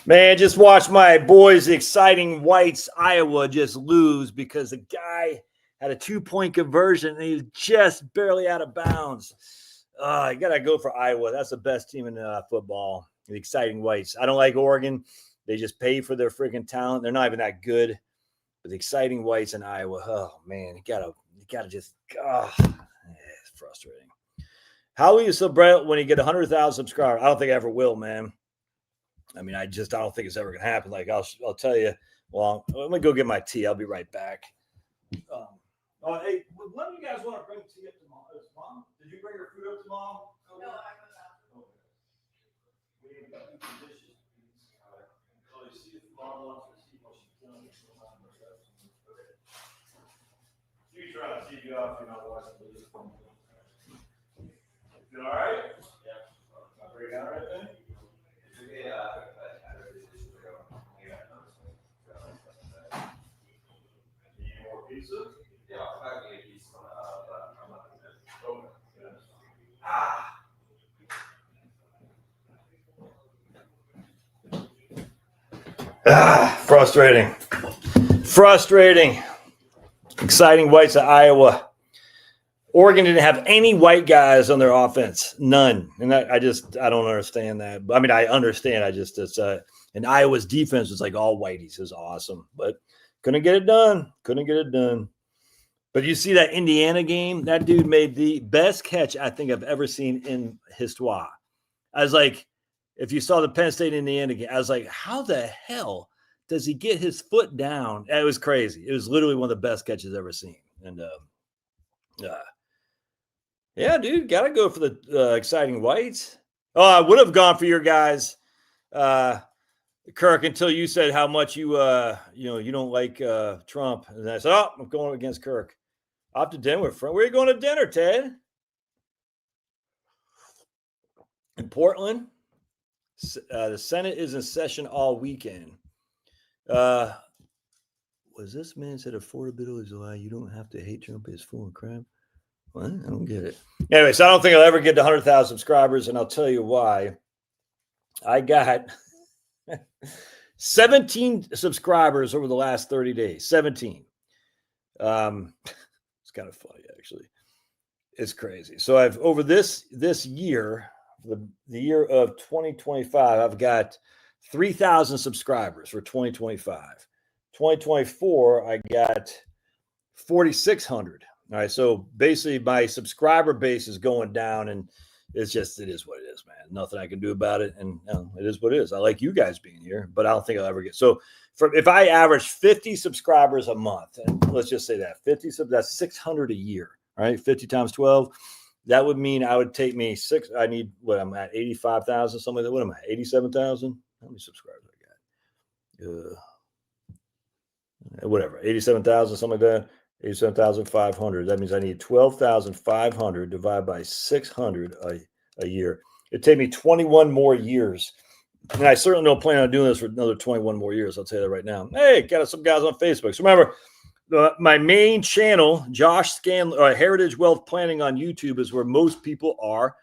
Man, just watch my boys, the Exciting Whites, Iowa, just lose because the guy had a 2-point conversion and he was just barely out of bounds. You got to go for Iowa. That's the best team in football, the Exciting Whites. I don't like Oregon. They just pay for their freaking talent. They're not even that good. But the Exciting Whites in Iowa, oh, man, you gotta just, it's frustrating. How will you celebrate when you get 100,000 subscribers? I don't think I ever will, man. I mean, I don't think it's ever gonna happen. Like I'll tell you. Well, let me go get my tea. I'll be right back. Hey, one of you guys want to bring tea up to Mom? Did you bring her food up to Mom? No, I was out. We got some dishes. So you see if Mom wants to see what she's doing. You try to see you off. You're not watching this. You all right? Yeah. I'll break out right then. Pizza? Yeah, I can get pizza. I'm not Frustrating. Exciting Whites of Iowa. Oregon didn't have any white guys on their offense. None. And I don't understand that. I mean, I understand. And Iowa's defense was like all whiteys. It was awesome. But couldn't get it done. But you see that Indiana game? That dude made the best catch I think I've ever seen in history. I was like, if you saw the Penn State Indiana game, I was like, how the hell does he get his foot down? It was crazy. It was literally one of the best catches I've ever seen. And yeah, dude, got to go for the Exciting Whites. Oh, I would have gone for your guys, Kirk, until you said how much you don't like Trump. And I said, I'm going against Kirk. Off to dinner with friend. Where are you going to dinner, Ted? In Portland. The Senate is in session all weekend. Was this man said affordability is a lie? You don't have to hate Trump. It's full of crap. What? I don't get it. Anyway, so I don't think I'll ever get to 100,000 subscribers, and I'll tell you why. I got 17 subscribers over the last 30 days. 17. It's kind of funny, actually. It's crazy. So I've over this year, the year of 2025, I've got 3,000 subscribers for 2025. 2024, I got 4,600. All right. So basically my subscriber base is going down, and it is what it is, man. Nothing I can do about it. And it is what it is. I like you guys being here, but I don't think I'll ever get. So if I average 50 subscribers a month, and let's just say that 50, that's 600 a year, right? 50 times 12. That would mean I would take me I need what I'm at 85,000, something like that. What am I? 87,000? How many subscribers I got? Whatever. 87,000, something like that. 87,500. That means I need 12,500 divided by 600 a year. It'd take me 21 more years. And I certainly don't plan on doing this for another 21 more years. I'll tell you that right now. Hey, got some guys on Facebook. So remember, my main channel, Josh Scanlon, Heritage Wealth Planning on YouTube, is where most people are.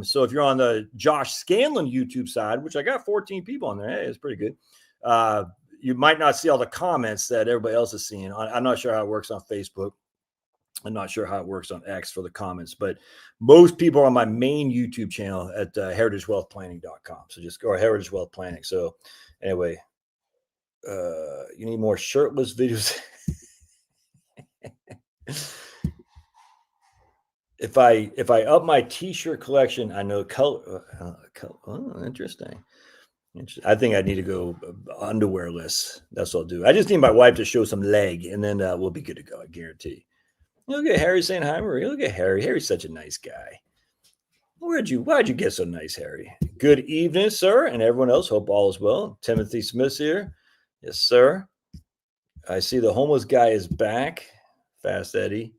So if you're on the Josh Scanlon YouTube side, which I got 14 people on there, hey, it's pretty good. You might not see all the comments that everybody else is seeing. I'm not sure how it works on Facebook. I'm not sure how it works on X for the comments, but most people are on my main YouTube channel at heritagewealthplanning.com. So just go to Heritage Wealth Planning. So anyway, you need more shirtless videos. If I up my t-shirt collection, I know color. Oh, interesting. I think I need to go underwearless. That's what I'll do. I just need my wife to show some leg, and then we'll be good to go. I guarantee. Look at Harry saying hi, Marie. Look at Harry. Harry's such a nice guy. Why'd you get so nice, Harry? Good evening, sir, and everyone else. Hope all is well. Timothy Smith's here. Yes, sir. I see the homeless guy is back. Fast Eddie.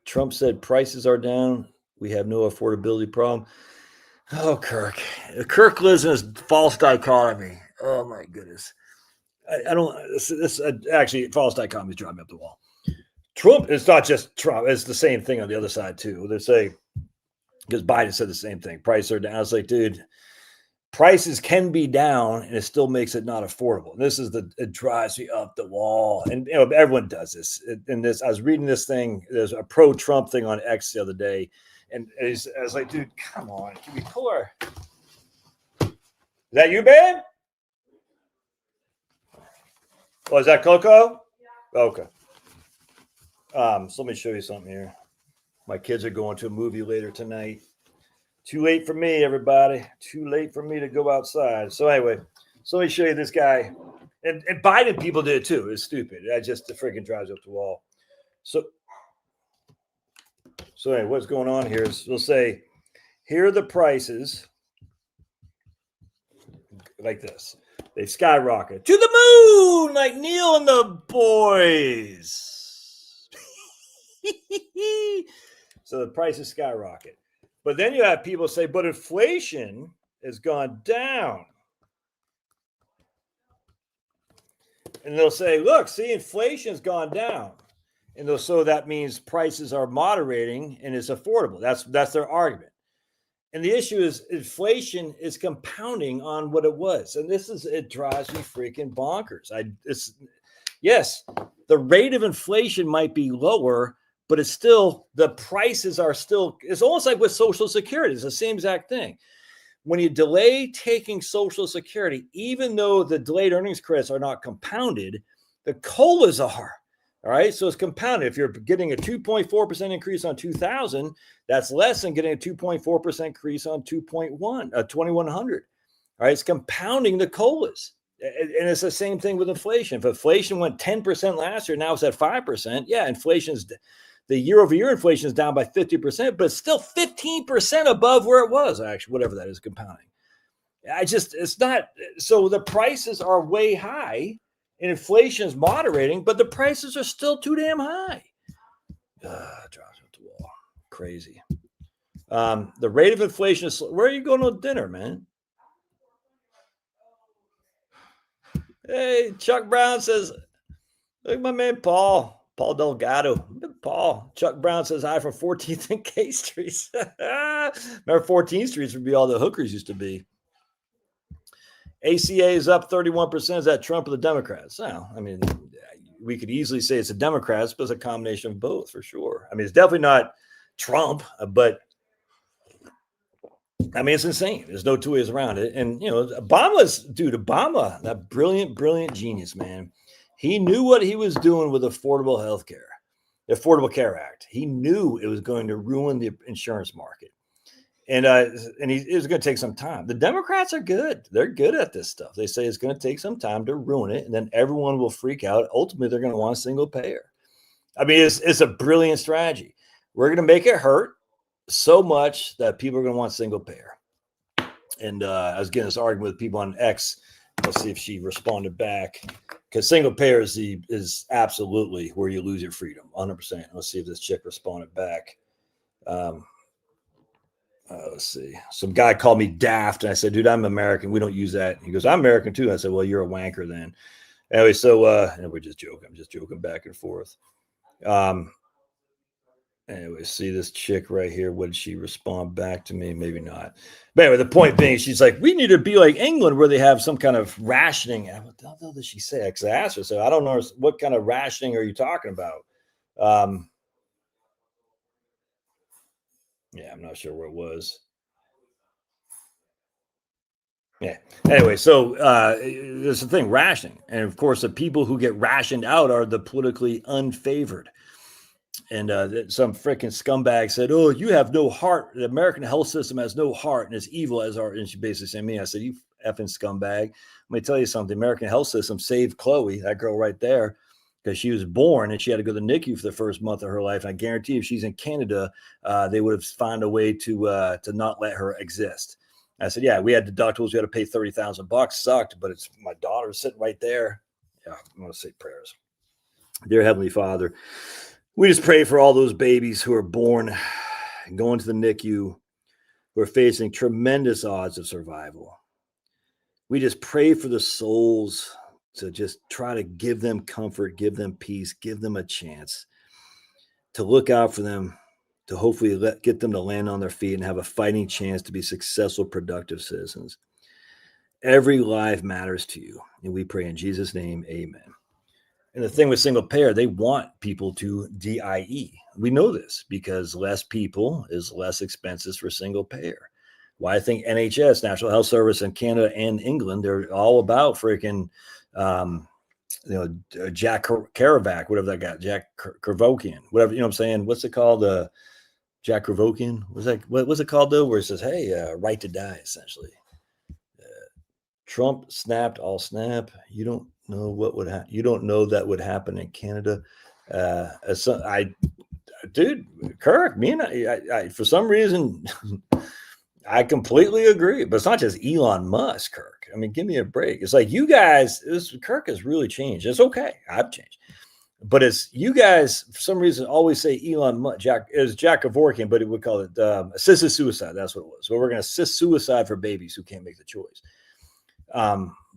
Trump said prices are down. We have no affordability problem. Oh, Kirk. Kirk lives in his false dichotomy. Oh, my goodness. I don't – actually, false dichotomy is driving me up the wall. Trump, it's not just Trump. It's the same thing on the other side, too. They say – because Biden said the same thing. Prices are down. I was like, dude, prices can be down and it still makes it not affordable. And it drives me up the wall. And everyone does this. I was reading this thing. There's a pro-Trump thing on X the other day, and I was like, dude, come on, can we pull our? Is that you, babe? Oh, is that Coco? Yeah. Okay. So let me show you something here. My kids are going to a movie later tonight. Too late for me, everybody. Too late for me to go outside. So anyway, let me show you this guy. And Biden people did it too. It's stupid. It freaking drives up the wall. So anyway, what's going on here is we'll say, here are the prices like this. They skyrocket to the moon like Neil and the boys. So the prices skyrocket. But then you have people say, but inflation has gone down. And they'll say, look, see, inflation's gone down. And so that means prices are moderating and it's affordable. That's their argument. And the issue is inflation is compounding on what it was. And it drives me freaking bonkers. Yes, the rate of inflation might be lower, but it's still, the prices are still, it's almost like with Social Security. It's the same exact thing. When you delay taking Social Security, even though the delayed earnings credits are not compounded, the COLAs are. All right. So it's compounded. If you're getting a 2.4% increase on 2000, that's less than getting a 2.4% increase on 2100. All right. It's compounding the COLAs. And it's the same thing with inflation. If inflation went 10% last year, now it's at 5%. Yeah, the year-over-year inflation is down by 50%, but it's still 15% above where it was, actually, whatever that is, compounding. It's not. So the prices are way high and inflation is moderating, but the prices are still too damn high. Drops up the wall. Crazy. The rate of inflation is, where are you going to dinner, man? Hey, Chuck Brown says, look at my man Paul Delgado. Paul. Chuck Brown says hi from 14th and K Streets. Remember 14th Streets would be all the hookers used to be. ACA is up 31%. Is that Trump or the Democrats? Well, I mean, we could easily say it's the Democrats, but it's a combination of both for sure. I mean, it's definitely not Trump, but I mean, it's insane. There's no two ways around it. And, Obama, that brilliant, brilliant genius, man. He knew what he was doing with Affordable Affordable Care Act. He knew it was going to ruin the insurance market. And it was going to take some time. The Democrats are good. They're good at this stuff. They say it's going to take some time to ruin it, and then everyone will freak out. Ultimately, they're going to want a single payer. I mean, it's a brilliant strategy. We're going to make it hurt so much that people are going to want single payer. And I was getting this argument with people on X. Let's see if she responded back, because single payer is absolutely where you lose your freedom, 100%. Let's see if this chick responded back. Let's see. Some guy called me daft, and I said, dude, I'm American. We don't use that. He goes, I'm American too. I said, well, you're a wanker then. Anyway, so and we're just joking. I'm just joking back and forth. Anyway, see this chick right here. What did she respond back to me? Maybe not. But anyway, the point being, she's like, we need to be like England where they have some kind of rationing. And what the hell did she say? Because I asked her, so I don't know what kind of rationing are you talking about? Yeah, I'm not sure where it was. Yeah. Anyway, so there's the thing, rationing. And of course, the people who get rationed out are the politically unfavored. And some freaking scumbag said, oh, you have no heart. The American health system has no heart and it's evil as our, and she basically said to me, I said, you effing scumbag. Let me tell you something. The American health system saved Chloe, that girl right there, because she was born and she had to go to the NICU for the first month of her life. And I guarantee if she's in Canada, they would have found a way to not let her exist. I said, yeah, we had deductibles. We had to pay $30,000. Sucked, but it's my daughter sitting right there. Yeah, I'm going to say prayers. Dear Heavenly Father, we just pray for all those babies who are born and going to the NICU, who are facing tremendous odds of survival. We just pray for the souls to just try to give them comfort, give them peace, give them a chance to look out for them, to hopefully get them to land on their feet and have a fighting chance to be successful, productive citizens. Every life matters to you. And we pray in Jesus' name, amen. And the thing with single payer, they want people to DIE. We know this because less people is less expenses for single payer. Why I think NHS, National Health Service in Canada and England, they're all about freaking, Jack Kerouac, whatever that guy, Jack Kerouacian, whatever, you know what I'm saying? What's it called? Jack Kerouacian? What's it called though? Where it says, hey, right to die, essentially. Trump snapped, all snap. You don't know what would happen. You don't know that would happen in Canada. Dude, Kirk, me and I for some reason, I completely agree. But it's not just Elon Musk, Kirk. I mean, give me a break. It's like you guys, Kirk has really changed. It's okay. I've changed. But it's you guys, for some reason, always say Elon Musk. Jack Kevorkian, but it would call it assisted suicide. That's what it was. So we're going to assist suicide for babies who can't make the choice.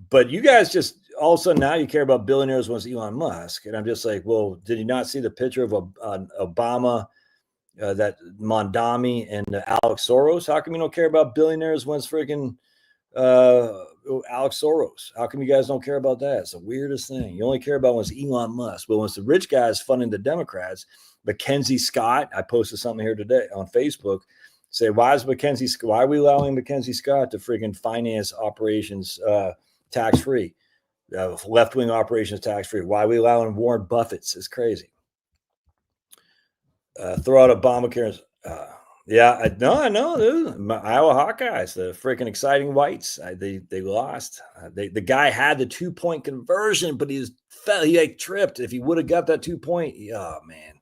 But you guys just all of a sudden now you care about billionaires once Elon Musk. And I'm just like, well, did you not see the picture of Obama, that Mondami and Alex Soros? How come you don't care about billionaires once freaking Alex Soros? How come you guys don't care about that? It's the weirdest thing. You only care about once Elon Musk. But once the rich guys funding the Democrats, Mackenzie Scott, I posted something here today on Facebook, say, why are we allowing Mackenzie Scott to freaking finance operations tax-free, left-wing operations tax-free? Why are we allowing Warren Buffett's? It's crazy. Throw out Obamacare. I know, dude. My Iowa Hawkeyes, the freaking exciting whites. They lost. The guy had the 2-point conversion, but he tripped. If he would have got that 2-point, oh man.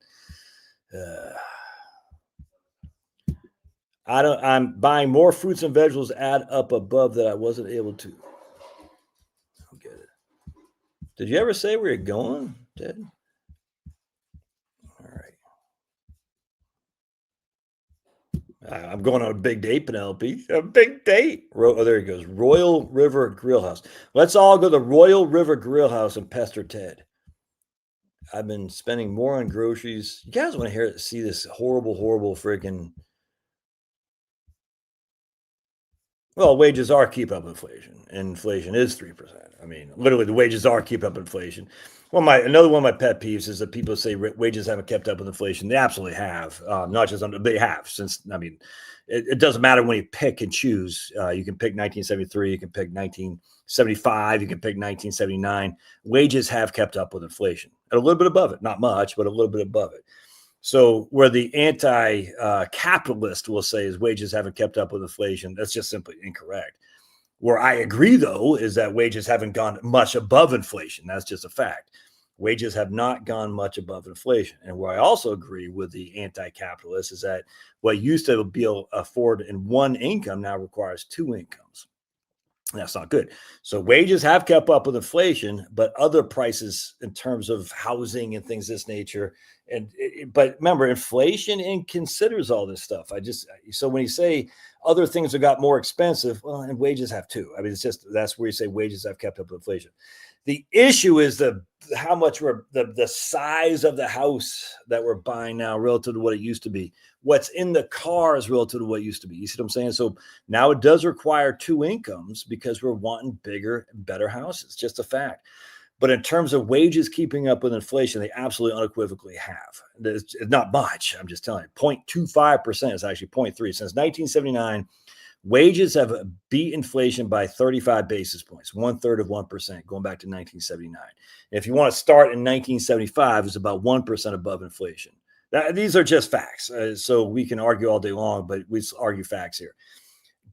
I'm buying more fruits and vegetables add up above that I wasn't able to. I don't get it. Did you ever say where you're going, Ted? All right. I'm going on a big date, Penelope. A big date. Oh, there he goes. Royal River Grill House. Let's all go to the Royal River Grill House and pester Ted. I've been spending more on groceries. You guys want to see this horrible freaking... Well, wages are keep up inflation. Inflation is 3%. I mean, literally, the wages are keep up inflation. Well, another one of my pet peeves is that people say wages haven't kept up with inflation. They absolutely have. Not just they have since. I mean, it doesn't matter when you pick and choose. You can pick 1973. You can pick 1975. You can pick 1979. Wages have kept up with inflation at a little bit above it. Not much, but a little bit above it. So where the anti-capitalist will say is wages haven't kept up with inflation, that's just simply incorrect. Where I agree, though, is that wages haven't gone much above inflation. That's just a fact. Wages have not gone much above inflation. And where I also agree with the anti-capitalist is that what used to be afforded in one income now requires 2 incomes. That's not good. So wages have kept up with inflation, but other prices in terms of housing and things of this nature. But remember, inflation considers all this stuff. So when you say other things have got more expensive, well, and wages have too. I mean, that's where you say wages have kept up with inflation. The issue is how much the size of the house that we're buying now relative to what it used to be. What's in the cars relative to what it used to be. You see what I'm saying? So now it does require 2 incomes because we're wanting bigger, better houses. Just a fact. But in terms of wages keeping up with inflation, they absolutely unequivocally have. It's not much. I'm just telling you. 0.25% is actually 0.3. Since 1979, wages have beat inflation by 35 basis points, 1/3 of 1%, going back to 1979. And if you want to start in 1975, it's about 1% above inflation. These are just facts. So we can argue all day long, but we argue facts here.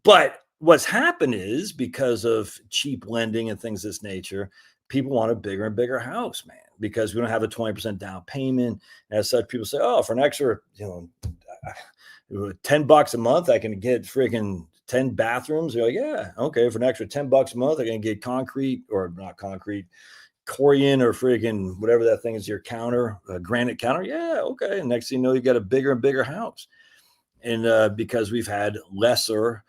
But what's happened is because of cheap lending and things of this nature, people want a bigger and bigger house, man, because we don't have a 20% down payment. As such, people say, oh, for an extra, $10 a month, I can get freaking 10 bathrooms. You're like, yeah, okay. For an extra $10 a month, I can get concrete or not concrete, Corian or freaking whatever that thing is, your counter, granite counter. Yeah, okay. And next thing you know, you got a bigger and bigger house. And because we've had lesser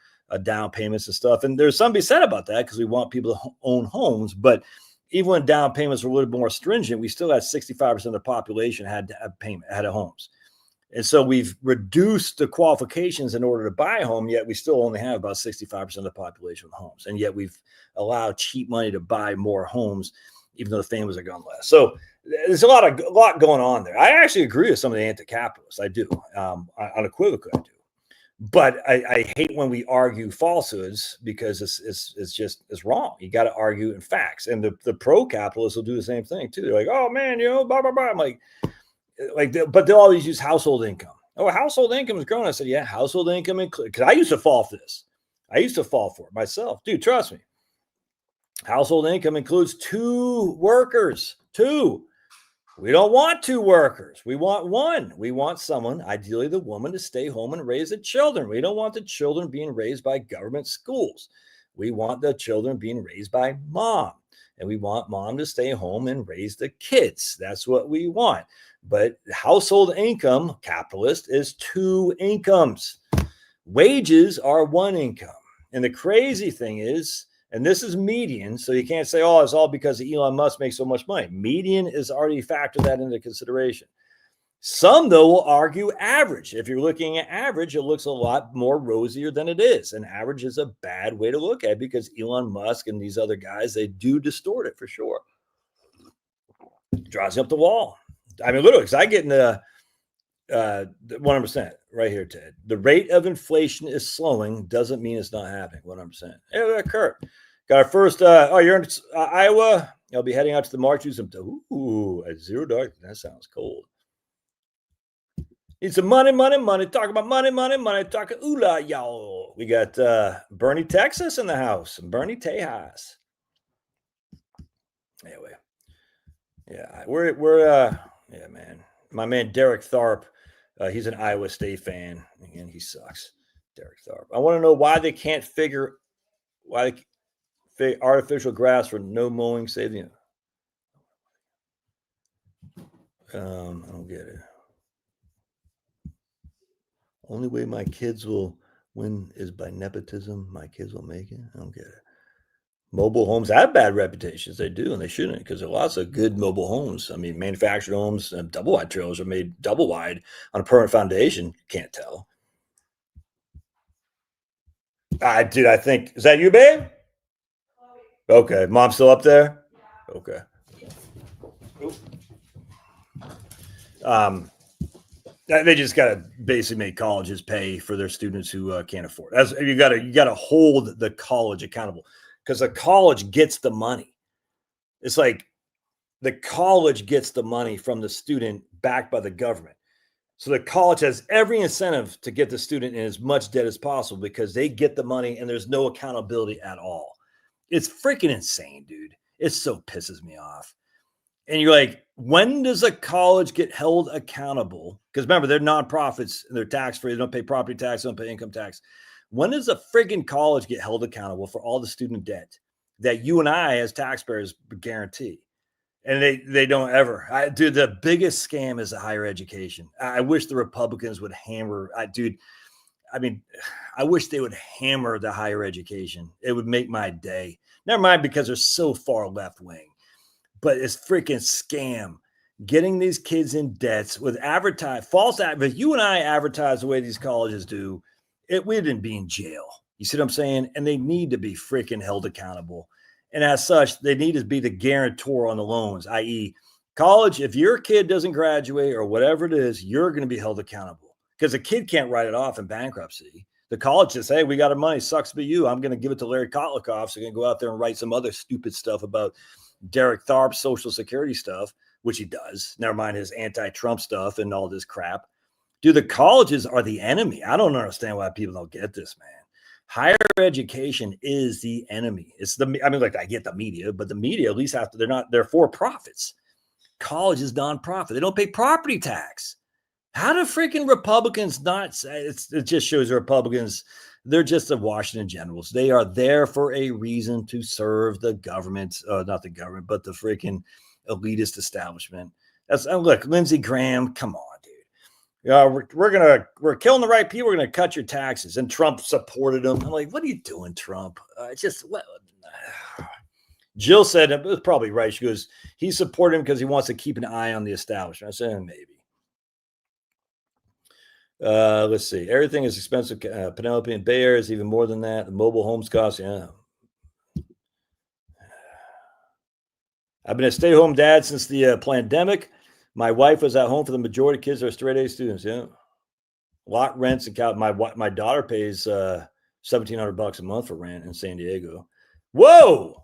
down payments and stuff. And there's something to be said about that because we want people to own homes. But even when down payments were a little bit more stringent, we still had 65% of the population had homes. And so we've reduced the qualifications in order to buy a home, yet we still only have about 65% of the population with homes. And yet we've allowed cheap money to buy more homes, even though the families are going less. So there's a lot going on there. I actually agree with some of the anti-capitalists. I do. Unequivocally, I do. But I hate when we argue falsehoods because it's wrong. You got to argue in facts. And the pro-capitalists will do the same thing too. They're like, oh man, blah, blah, blah. I'm like, but they'll always use household income. Oh, household income is growing. I said, yeah, household income, because I used to fall for this. I used to fall for it myself. Dude, trust me. Household income includes 2 workers. 2. We don't want 2 workers. We want 1. We want someone, ideally the woman, to stay home and raise the children. We don't want the children being raised by government schools. We want the children being raised by mom. And we want mom to stay home and raise the kids. That's what we want. But household income, capitalist, is 2 incomes. Wages are 1 income. And the crazy thing is, and this is median, so you can't say, oh, it's all because Elon Musk makes so much money. Median is already factored that into consideration. Some, though, will argue average. If you're looking at average, it looks a lot more rosier than it is. And average is a bad way to look at it because Elon Musk and these other guys, they do distort it for sure. Draws you up the wall. I mean, literally, because I get in the 100% right here, Ted. The rate of inflation is slowing doesn't mean it's not happening. 100%. Hey, Kurt. Got our first. You're in Iowa. I'll be heading out to the March. At $0. That sounds cold. Need some money. Talk about money. Talk oola, y'all. We got Bernie, Texas in the house. Bernie Tejas. Anyway. Yeah, yeah, man. My man Derek Tharp. He's an Iowa State fan. Again, he sucks. Derek Tharp. I want to know why they can't figure artificial grass for no mowing saving. I don't get it. Only way my kids will win is by nepotism. My kids will make it. I don't get it. Mobile homes have bad reputations. They do, and they shouldn't, because there are lots of good mobile homes. I mean, manufactured homes, double wide trailers are made double wide on a permanent foundation. Can't tell. Dude, I think, is that you, babe? Okay. Mom's still up there? Okay. They just got to basically make colleges pay for their students who can't afford it. You got to hold the college accountable, because the college gets the money. It's like the college gets the money from the student backed by the government. So the college has every incentive to get the student in as much debt as possible because they get the money and there's no accountability at all. It's freaking insane, dude. It so pisses me off. And you're like, when does a college get held accountable? Because remember, they're nonprofits and they're tax-free. They don't pay property tax, they don't pay income tax. When does a friggin' college get held accountable for all the student debt that you and I as taxpayers guarantee? And they don't ever. Dude, the biggest scam is the higher education. I wish the Republicans would hammer. I wish they would hammer the higher education. It would make my day. Never mind because they're so far left wing. But it's freaking scam. Getting these kids in debts with false advertising. If you and I advertise the way these colleges do, we wouldn't be in jail. You see what I'm saying? And they need to be freaking held accountable. And as such, they need to be the guarantor on the loans, i.e., college, if your kid doesn't graduate or whatever it is, you're going to be held accountable because the kid can't write it off in bankruptcy. The college says, hey, we got our money. Sucks to be you. I'm going to give it to Larry Kotlikoff. So I'm going to go out there and write some other stupid stuff about Derek Tharp's Social Security stuff, which he does. Never mind his anti-Trump stuff and all this crap. Dude, the colleges are the enemy. I don't understand why people don't get this, man. Higher education is the enemy. I get the media, but the media, at least they're for profits. College is nonprofit. They don't pay property tax. How do freaking Republicans not say it just shows the Republicans, they're just the Washington Generals. They are there for a reason to serve the government, not the government, but the freaking elitist establishment. Look, Lindsey Graham, come on. We're killing the right people. We're going to cut your taxes. And Trump supported him. I'm like, what are you doing, Trump? Jill said it was probably right. She goes, he supported him because he wants to keep an eye on the establishment. I said, maybe. Let's see. Everything is expensive. Penelope in Bay Area is even more than that. The mobile homes cost, yeah. I've been a stay-home dad since the pandemic. My wife was at home for the majority of kids are straight A students. Yeah, lot rents and my daughter pays $1,700 a month for rent in San Diego. Whoa,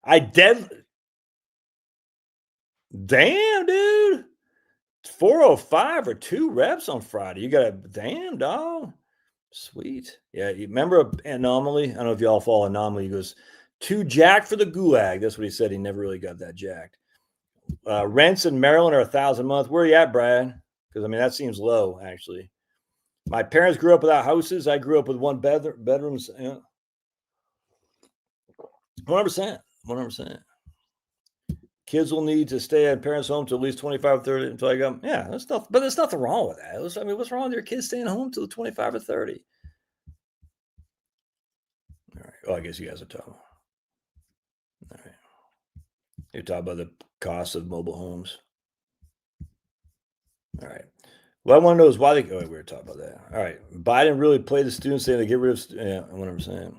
damn, dude, 405 or 2 reps on Friday. You got a damn dog. Sweet. Yeah, you remember Anomaly? I don't know if y'all follow Anomaly. He goes, too jacked for the gulag. That's what he said. He never really got that jacked. Rents in Maryland are $1,000 a month. Where are you at, Brad? Because, I mean, that seems low, actually. My parents grew up without houses. I grew up with one bedrooms. Yeah. 100%. 100%. Kids will need to stay at parents' home till at least 25 or 30 until I go. Yeah, that's not, but there's nothing wrong with that. I mean, what's wrong with your kids staying home till 25 or 30? All right. Oh, I guess you guys are talking. All right. You're talking about the cost of mobile homes. All right. What I want to know is why they. Oh, we were talking about that. All right. Biden really played the students saying they get rid of. Yeah, 100%.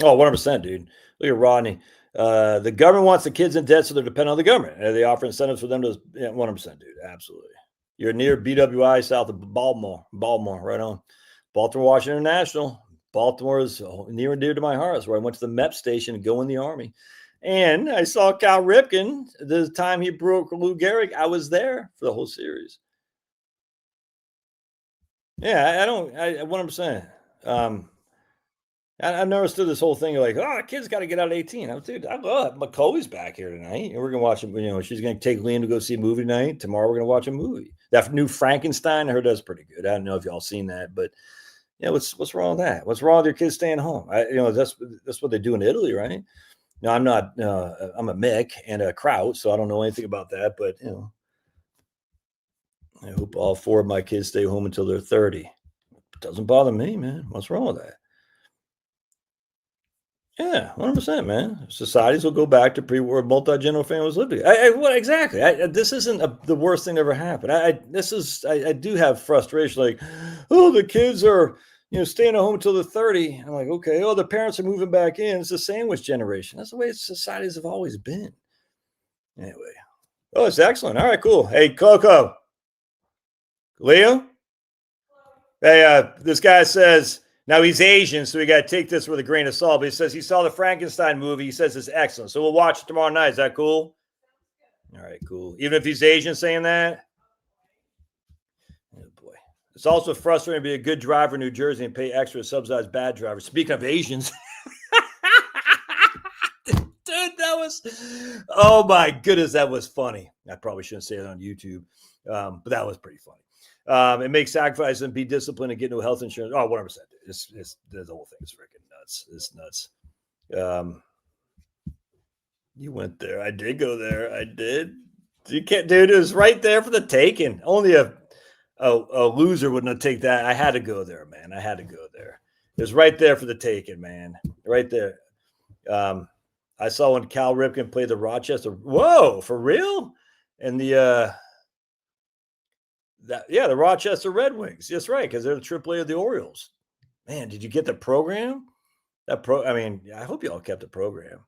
Oh, 100%, dude. Look at Rodney. The government wants the kids in debt, so they're dependent on the government. And they offer incentives for them to. Yeah, 100%, dude. Absolutely. You're near BWI, south of Baltimore. Right on. Baltimore Washington International. Baltimore is near and dear to my heart. That's where I went to the MEP station to go in the Army. And I saw Cal Ripken the time he broke Lou Gehrig. I was there for the whole series. Yeah, I 100%. I've never stood this whole thing like, oh, kids got to get out at 18. Dude, I love McCoy's back here tonight. And we're going to watch him. You know, she's going to take Liam to go see a movie tonight. Tomorrow we're going to watch a movie. That new Frankenstein, I heard that's pretty good. I don't know if y'all seen that, but yeah, what's wrong with that? What's wrong with your kids staying home? That's what they do in Italy, right? No, I'm not. I'm a Mick and a Kraut, so I don't know anything about that. But I hope all 4 of my kids stay home until they're 30. It doesn't bother me, man. What's wrong with that? Yeah, 100%, man. Societies will go back to pre-war multi-general families living. What exactly? This isn't the worst thing that ever happened. I do have frustration. Like, oh, the kids are staying at home until they're 30. I'm like, okay. Oh, the parents are moving back in. It's the sandwich generation. That's the way societies have always been. Anyway, oh, it's excellent. All right, cool. Hey, Coco, Leo. Hey, this guy says. Now, he's Asian, so we got to take this with a grain of salt. But he says he saw the Frankenstein movie. He says it's excellent. So we'll watch it tomorrow night. Is that cool? All right, cool. Even if he's Asian saying that? Oh, boy. It's also frustrating to be a good driver in New Jersey and pay extra to subsidize bad drivers. Speaking of Asians. Dude, that was... Oh, my goodness, that was funny. I probably shouldn't say it on YouTube, but that was pretty funny. And make sacrifices and be disciplined and get no health insurance. Oh, 100%. The whole thing is freaking nuts. It's nuts. You went there. I did go there. I did. You can't, dude. It was right there for the taking. Only a loser wouldn't have taken that. I had to go there, man. I had to go there. It was right there for the taking, man. Right there. I saw when Cal Ripken played the Whoa, for real? And the Rochester Red Wings. That's right, because they're the AAA of the Orioles. Man, did you get the program? I mean, I hope you all kept the program.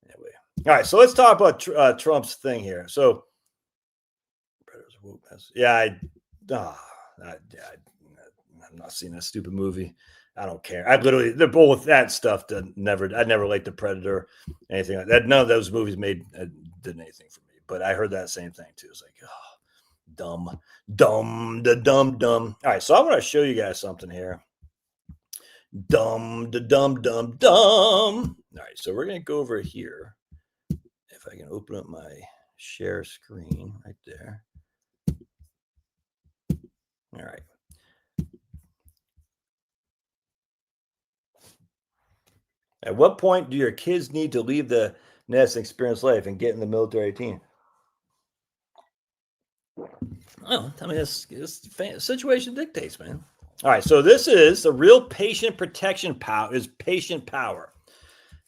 Anyway, all right. So let's talk about Trump's thing here. So, I'm not seeing that stupid movie. I don't care. They're both that stuff. I never liked The Predator, anything like that. None of those movies did anything for me. But I heard that same thing too. It's like, oh. Dumb. All right, so I want to show you guys something here. Dumb. All right, so we're going to go over here. If I can open up my share screen right there. All right. At what point do your kids need to leave the nest and experience life and get in the military team? Oh, I mean, this situation dictates, man. All right, so this is the real patient protection power. Is patient power.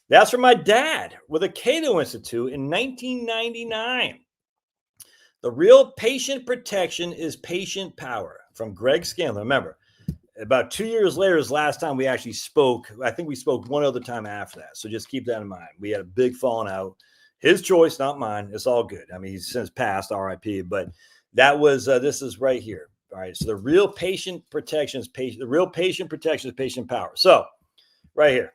That's from my dad with a Cato Institute in 1999. The real patient protection is patient power. from Greg Scanlon. Remember, about 2 years later is the last time we actually spoke. I think we spoke one other time after that. So just keep that in mind. We had a big falling out. His choice, not mine. It's all good. I mean, he's since passed, RIP. But that was, this is right here. All right. So the real patient protection is patient power. So right here.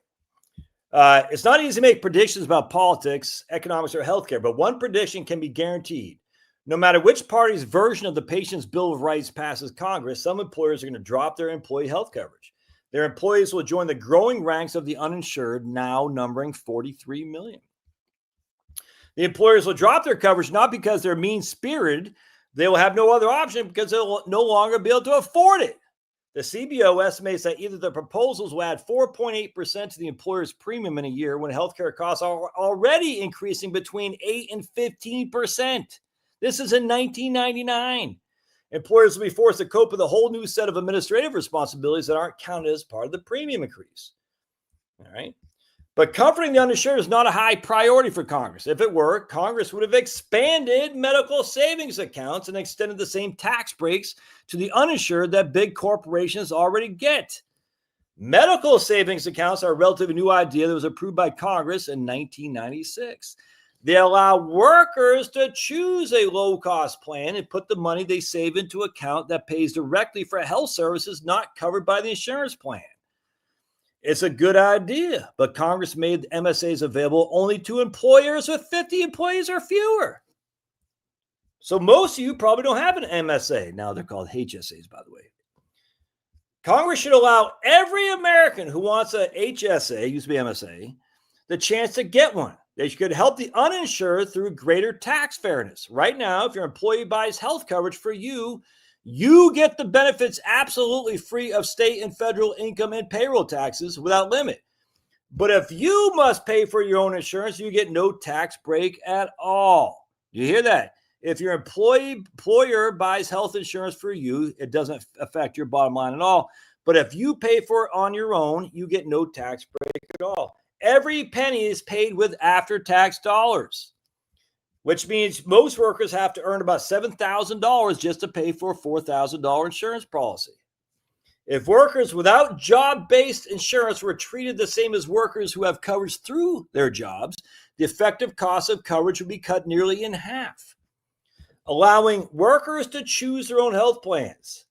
It's not easy to make predictions about politics, economics, or healthcare, but one prediction can be guaranteed. No matter which party's version of the Patient's Bill of Rights passes Congress, some employers are going to drop their employee health coverage. Their employees will join the growing ranks of the uninsured, now numbering 43 million. The employers will drop their coverage not because they're mean-spirited. They will have no other option because they'll no longer be able to afford it. The CBO estimates that either the proposals will add 4.8% to the employer's premium in a year when healthcare costs are already increasing between 8 and 15%. This is in 1999. Employers will be forced to cope with a whole new set of administrative responsibilities that aren't counted as part of the premium increase. All right. But comforting the uninsured is not a high priority for Congress. If it were, Congress would have expanded medical savings accounts and extended the same tax breaks to the uninsured that big corporations already get. Medical savings accounts are a relatively new idea that was approved by Congress in 1996. They allow workers to choose a low-cost plan and put the money they save into an account that pays directly for health services not covered by the insurance plan. It's a good idea, but Congress made MSAs available only to employers with 50 employees or fewer. So most of you probably don't have an MSA. Now they're called HSAs, by the way. Congress should allow every American who wants a HSA, used to be MSA, the chance to get one. They could help the uninsured through greater tax fairness. Right now, if your employee buys health coverage for you, you get the benefits absolutely free of state and federal income and payroll taxes without limit. But if you must pay for your own insurance, you get no tax break at all. You hear that? If your employer buys health insurance for you, it doesn't affect your bottom line at all. But if you pay for it on your own, you get no tax break at all. Every penny is paid with after-tax dollars, which means most workers have to earn about $7,000 just to pay for a $4,000 insurance policy. If workers without job-based insurance were treated the same as workers who have coverage through their jobs, the effective cost of coverage would be cut nearly in half, allowing workers to choose their own health plans.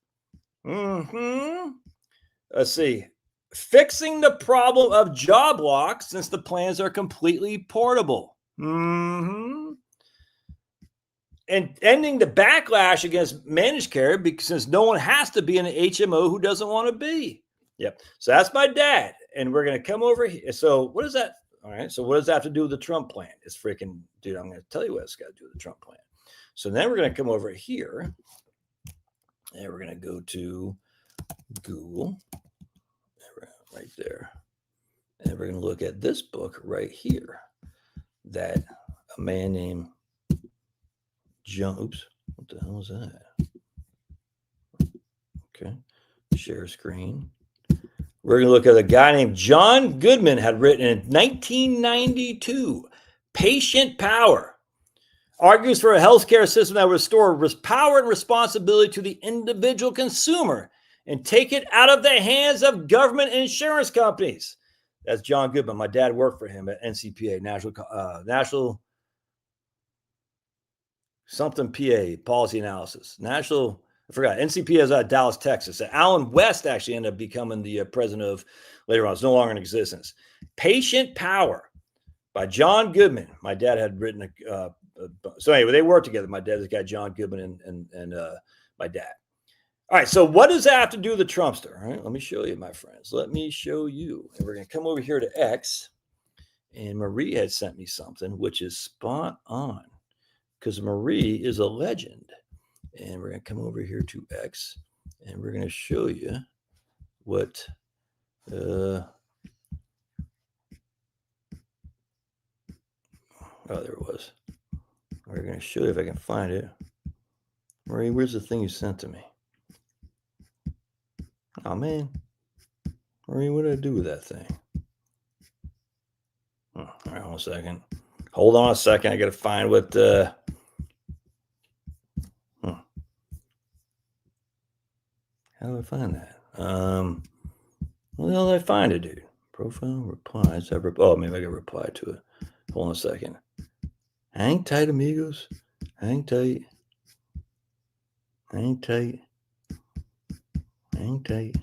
Let's see. Fixing the problem of job lock since the plans are completely portable. And ending the backlash against managed care because since no one has to be in an HMO who doesn't want to be. Yep. So that's my dad. And we're going to come over here. So what is that? All right. So what does that have to do with the Trump plan? It's freaking, dude, I'm going to tell you what it's got to do with the Trump plan. So then we're going to come over here and we're going to go to Google right there. And we're going to look at this book right here that a man named John, oops, what the hell is that? Okay, share screen. We're going to look at a guy named John Goodman had written in 1992, Patient Power. Argues for a healthcare system that would restore power and responsibility to the individual consumer and take it out of the hands of government insurance companies. That's John Goodman. My dad worked for him at NCPA, National something PA, Policy Analysis. I forgot. NCPA is out of Dallas, Texas. Alan West actually ended up becoming the president of later on. It's no longer in existence. Patient Power by John Goodman. My dad had written so anyway, they worked together. My dad, this guy, John Goodman, and my dad. All right, so what does that have to do with the Trumpster? All right, let me show you, my friends. Let me show you. And we're going to come over here to X. And Marie had sent me something, which is spot on. Because Marie is a legend. And we're going to come over here to X. And we're going to show you what... oh, there it was. We're going to show you if I can find it. Marie, where's the thing you sent to me? Oh, man. Marie, what did I do with that thing? All right, hold on a second. Hold on a second. I got to find what... find that? Where the hell did I find it, dude? Profile, replies. Oh, maybe I got reply to it. Hold on a second. Hang tight, amigos. Hang tight. Hang tight. Hang tight.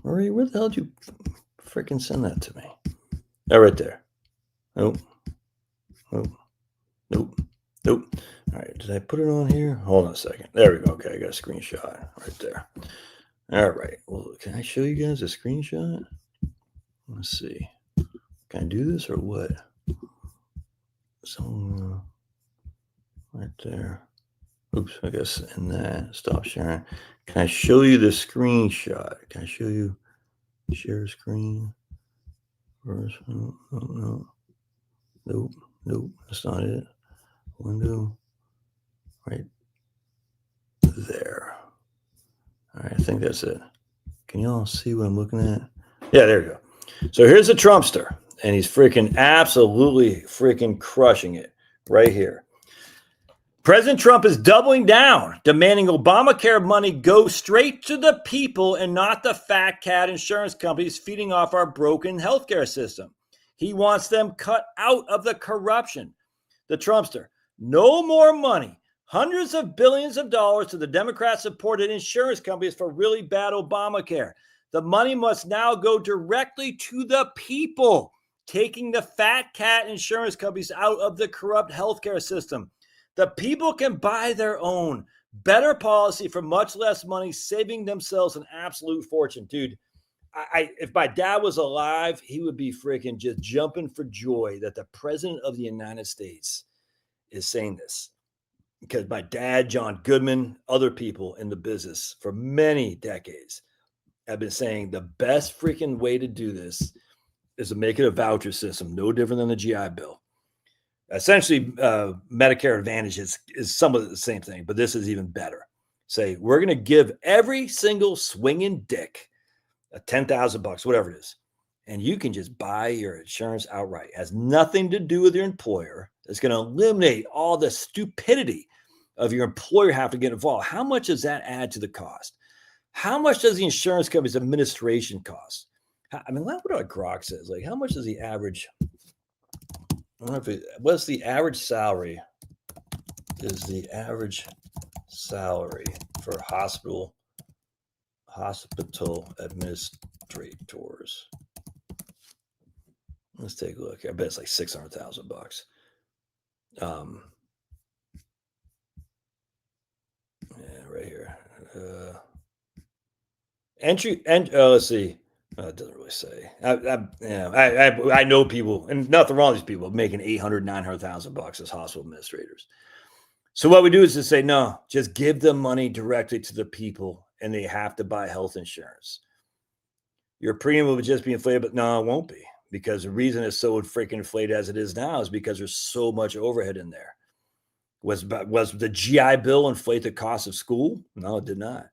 Marie, where the hell did you freaking send that to me? Oh, right there. Nope. Nope. Nope. Nope. All right. Did I put it on here? Hold on a second. There we go. Okay. I got a screenshot right there. All right. Well, can I show you guys a screenshot? Let's see. Can I do this or what? So, right there. Oops. I guess in that. Stop sharing. Can I show you the screenshot? Can I show you share screen? First, no. Nope. That's not it. Window. Right there. All right, I think that's it. Can y'all see what I'm looking at? Yeah, there you go. So here's a Trumpster, and he's freaking absolutely freaking crushing it right here. President Trump is doubling down, demanding Obamacare money go straight to the people and not the fat cat insurance companies feeding off our broken healthcare system. He wants them cut out of the corruption. The Trumpster, no more money. Hundreds of billions of dollars to the Democrat-supported insurance companies for really bad Obamacare. The money must now go directly to the people, taking the fat cat insurance companies out of the corrupt healthcare system. The people can buy their own better policy for much less money, saving themselves an absolute fortune. Dude, if my dad was alive, he would be freaking just jumping for joy that the president of the United States is saying this. Because my dad, John Goodman, other people in the business for many decades have been saying the best freaking way to do this is to make it a voucher system, no different than the GI Bill. Essentially, Medicare Advantage is somewhat the same thing, but this is even better. Say, we're going to give every single swinging dick $10,000, whatever it is, and you can just buy your insurance outright. It has nothing to do with your employer. It's going to eliminate all the stupidity of your employer having to get involved. How much does that add to the cost? How much does the insurance company's administration cost? I mean, what Grok says, like, how much does the average? I don't know what's the average salary? Is the average salary for hospital administrators? Let's take a look. I bet it's like $600,000. Yeah, right here. Let's see. It doesn't really say. I know people, and nothing wrong with these people making $800,000, $900,000 as hospital administrators. So what we do is to say, no, just give the money directly to the people, and they have to buy health insurance. Your premium will just be inflated, but no, it won't be, because the reason it's so freaking inflated as it is now is because there's so much overhead in there. Was the GI Bill inflate the cost of school? No, it did not.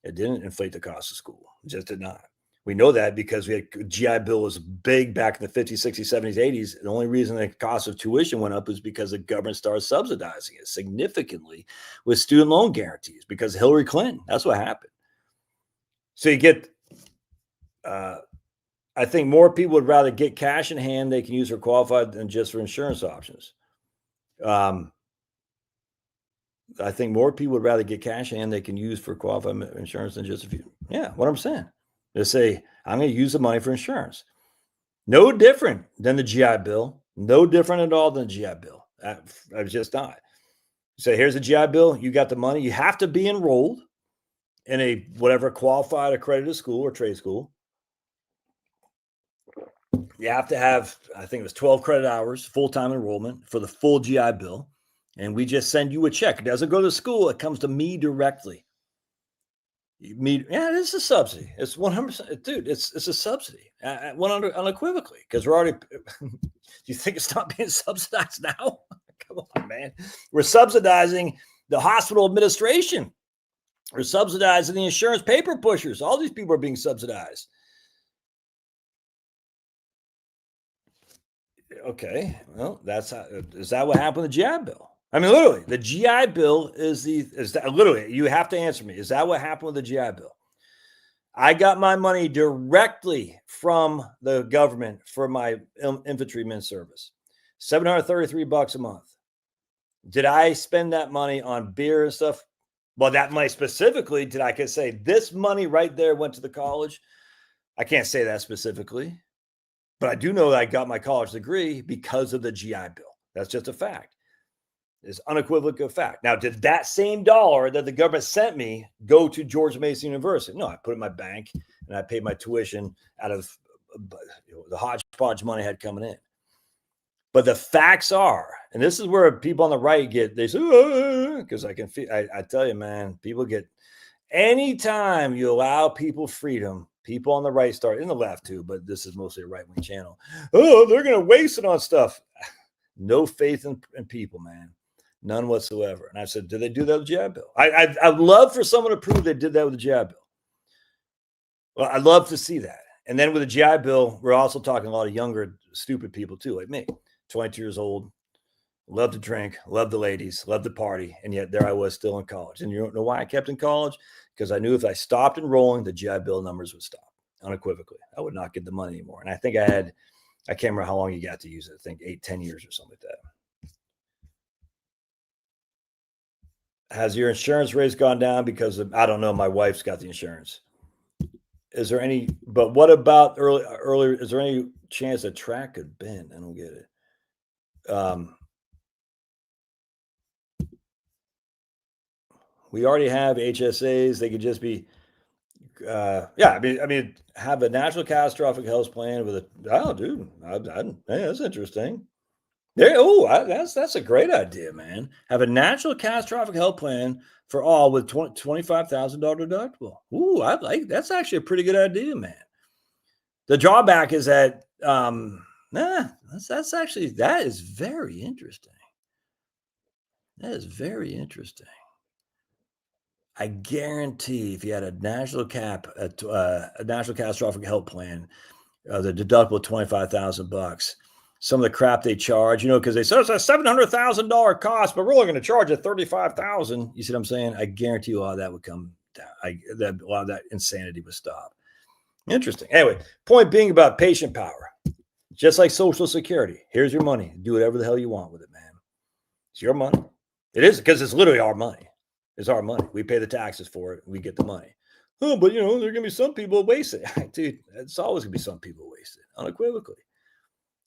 It didn't inflate the cost of school. It just did not. We know that because we had GI Bill was big back in the 50s, 60s, 70s, 80s. The only reason the cost of tuition went up is because the government started subsidizing it significantly with student loan guarantees because of Hillary Clinton. That's what happened. So you get, I think more people would rather get cash in hand they can use for qualified than just for insurance options. I think more people would rather get cash in hand they can use for qualified insurance than just a few. Yeah, what I'm saying. They say, I'm going to use the money for insurance. No different than the GI Bill. No different at all than the GI Bill. I just not. So here's the GI Bill. You got the money. You have to be enrolled in a whatever qualified accredited school or trade school. You have to have, I think it was 12 credit hours, full-time enrollment for the full GI Bill. And we just send you a check. It doesn't go to school. It comes to me directly. Yeah, it is a subsidy. It's 100%, dude. It's a subsidy, unequivocally, because we're already. Do you think it's not being subsidized now? Come on, man. We're subsidizing the hospital administration. We're subsidizing the insurance paper pushers. All these people are being subsidized. Okay, well, is that what happened with the GI Bill? I mean, literally, the GI Bill is that literally, you have to answer me. Is that what happened with the GI Bill? I got my money directly from the government for my infantryman service. $733 a month. Did I spend that money on beer and stuff? Well, that money specifically, did I could say this money right there went to the college? I can't say that specifically, but I do know that I got my college degree because of the GI Bill. That's just a fact. It's unequivocal fact. Now, did that same dollar that the government sent me go to George Mason University? No, I put it in my bank and I paid my tuition out of the hodgepodge money I had coming in. But the facts are, and this is where people on the right get, they say, because I can feel, I tell you, man, people get, anytime you allow people freedom, people on the right start, in the left too, but this is mostly a right-wing channel. Oh, they're going to waste it on stuff. No faith in people, man. None whatsoever. And I said, did they do that with the GI Bill? I'd love for someone to prove they did that with the GI Bill. Well, I'd love to see that. And then with the GI Bill, we're also talking a lot of younger, stupid people too, like me, 22 years old, love to drink, love the ladies, love to party. And yet there I was still in college. And you don't know why I kept in college? Because I knew if I stopped enrolling, the GI Bill numbers would stop unequivocally. I would not get the money anymore. And I think I can't remember how long you got to use it. I think 8-10 years or something like that. Has your insurance rates gone down because of, I don't know, my wife's got the insurance. Is there any, but what about earlier, is there any chance a track could bend? I don't get it. We already have HSAs. They could just be, I mean, have a natural catastrophic health plan with that's interesting. That's a great idea, man. Have a natural catastrophic health plan for all with $25,000 deductible. Ooh, I like that's actually a pretty good idea, man. The drawback is that that is very interesting. That is very interesting. I guarantee if you had a national catastrophic health plan, the deductible $25,000. Some of the crap they charge, because they said it's a $700,000 cost, but we're only going to charge it $35,000. You see what I'm saying? I guarantee you a lot of that would come down. A lot of that insanity would stop. Interesting. Anyway, point being about patient power, just like Social Security. Here's your money. Do whatever the hell you want with it, man. It's your money. It is because it's literally our money. It's our money. We pay the taxes for it. We get the money. Oh, but there are going to be some people waste it. Dude, it's always going to be some people waste it, unequivocally.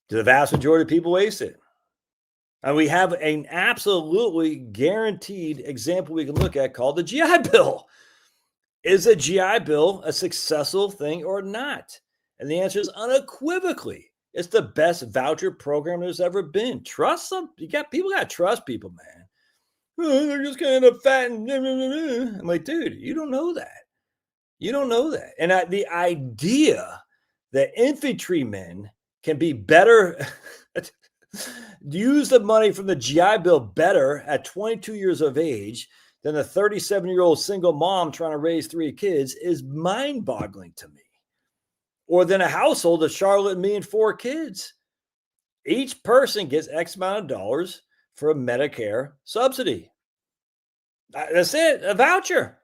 The vast majority of people waste it. And we have an absolutely guaranteed example we can look at called the GI Bill. Is a GI Bill a successful thing or not? And the answer is unequivocally. It's the best voucher program there's ever been. Trust them. People got to trust people, man. Oh, they're just going to end up fat and I'm like, dude, you don't know that. You don't know that. And the idea that infantrymen can be better, use the money from the GI Bill better at 22 years of age than a 37-year-old single mom trying to raise 3 kids is mind-boggling to me. Or than a household of Charlotte and me and 4 kids. Each person gets X amount of dollars for a Medicare subsidy. That's it, a voucher.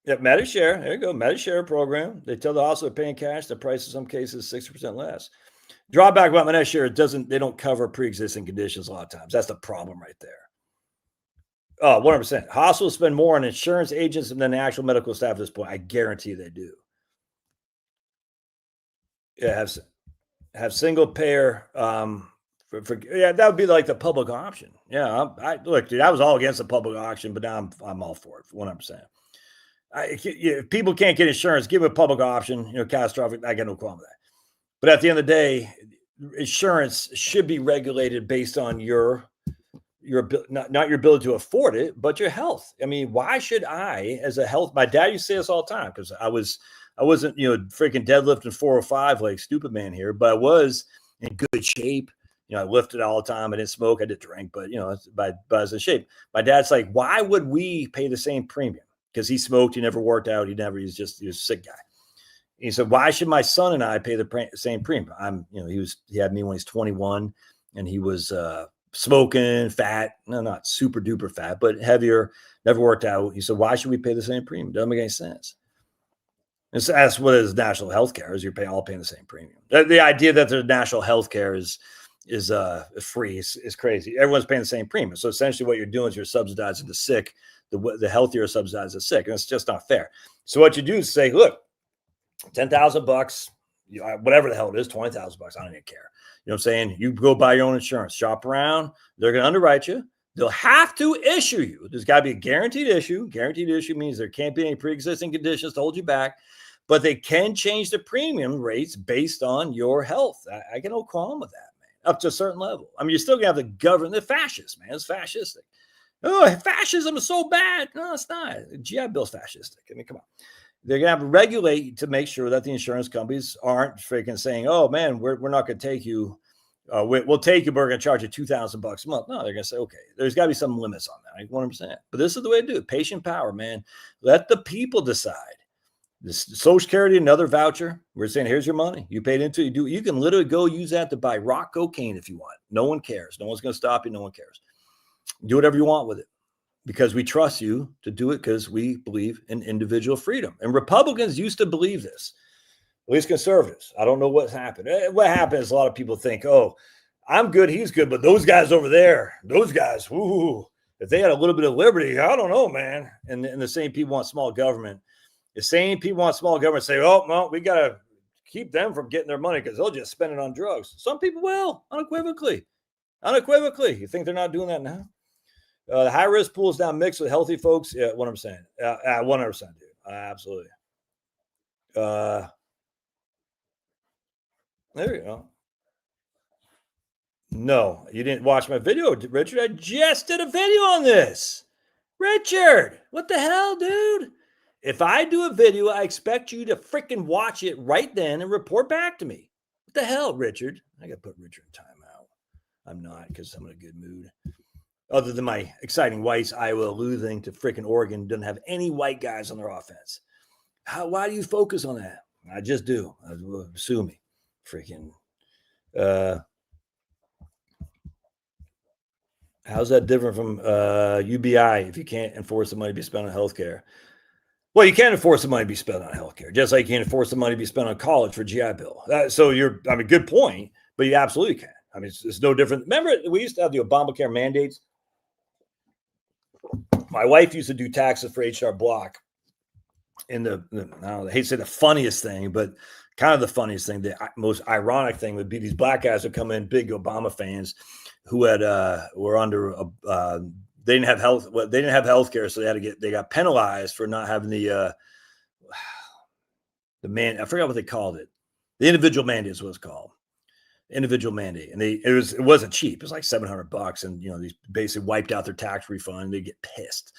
Yeah, Medishare. There you go. Medishare program. They tell the hospital they're paying cash. The price in some cases is 60% less. Drawback about Medishare, they don't cover pre-existing conditions a lot of times. That's the problem right there. Oh, 100%. Hospitals spend more on insurance agents than the actual medical staff at this point. I guarantee they do. Yeah, have single payer. That would be like the public option. Yeah, look, dude, I was all against the public option, but now I'm all for it, 100%. If people can't get insurance, give a public option, catastrophic. I got no problem with that. But at the end of the day, insurance should be regulated based on your not your ability to afford it, but your health. I mean, why should I, as a health? My dad used to say this all the time because I wasn't freaking deadlifting 405 like stupid man here, but I was in good shape. I lifted all the time. I didn't smoke. I didn't drink, but I was in shape. My dad's like, why would we pay the same premium? Because he smoked, he never worked out, he was a sick guy. He said, why should my son and I pay the same premium? He had me when he's 21 and he was smoking, fat, no, not super duper fat, but heavier, never worked out. He said, why should we pay the same premium? Doesn't make any sense. And so that's what is national health care, is you're all paying the same premium. The idea that the national health care is free is crazy. Everyone's paying the same premium. So essentially what you're doing is you're subsidizing the sick, the healthier subsidize the sick. And it's just not fair. So what you do is say, look, $10,000, whatever the hell it is, $20,000, I don't even care. You know what I'm saying? You go buy your own insurance, shop around. They're going to underwrite you. They'll have to issue you. There's got to be a guaranteed issue. Guaranteed issue means there can't be any pre-existing conditions to hold you back, but they can change the premium rates based on your health. I get no qualm with that, man, up to a certain level. I mean, you're still going to have the government, the fascists, man. It's fascistic. Oh, fascism is so bad. No, it's not. GI Bill's fascistic. I mean, come on. They're going to have to regulate to make sure that the insurance companies aren't freaking saying, oh, man, we're not going to take you. We'll take you, but we're going to charge you $2,000 a month. No, they're going to say, okay, there's got to be some limits on that. I 100%. But this is the way to do it. Patient power, man. Let the people decide. This Social Security, another voucher. We're saying, here's your money. You paid into it. You can literally go use that to buy rock cocaine if you want. No one cares. No one's going to stop you. No one cares. Do whatever you want with it, because we trust you to do it, because we believe in individual freedom. And Republicans used to believe this, at least conservatives. I don't know what's happened. What happened is a lot of people think, oh, I'm good, he's good, but those guys over there, those guys, ooh, if they had a little bit of liberty, I don't know, man. And the same people want small government. The same people want small government say, oh, well, we got to keep them from getting their money because they'll just spend it on drugs. Some people will, unequivocally. Unequivocally. You think they're not doing that now? The high risk pool is now mixed with healthy folks. Yeah, 100%. 100%, dude. Absolutely. There you go. No, you didn't watch my video, Richard. I just did a video on this. Richard, what the hell, dude? If I do a video, I expect you to freaking watch it right then and report back to me. What the hell, Richard? I got to put Richard in timeout. I'm not, because I'm in a good mood. Other than my exciting whites, Iowa losing to freaking Oregon doesn't have any white guys on their offense. Why do you focus on that? I just do. Sue me. Freaking. How's that different from UBI if you can't enforce the money to be spent on healthcare? Well, you can't enforce the money to be spent on healthcare, just like you can't enforce the money to be spent on college for GI Bill. Good point, but you absolutely can. I mean, it's no different. Remember, we used to have the Obamacare mandates. My wife used to do taxes for HR Block. I hate to say the funniest thing, but kind of the funniest thing, the most ironic thing would be these black guys would come in, big Obama fans, who were under they didn't have health. Well, they didn't have health care, so they got penalized for not having the I forgot what they called it. The individual mandate is what it's called. Individual mandate, and it wasn't cheap. It was like $700, and these basically wiped out their tax refund. They get pissed.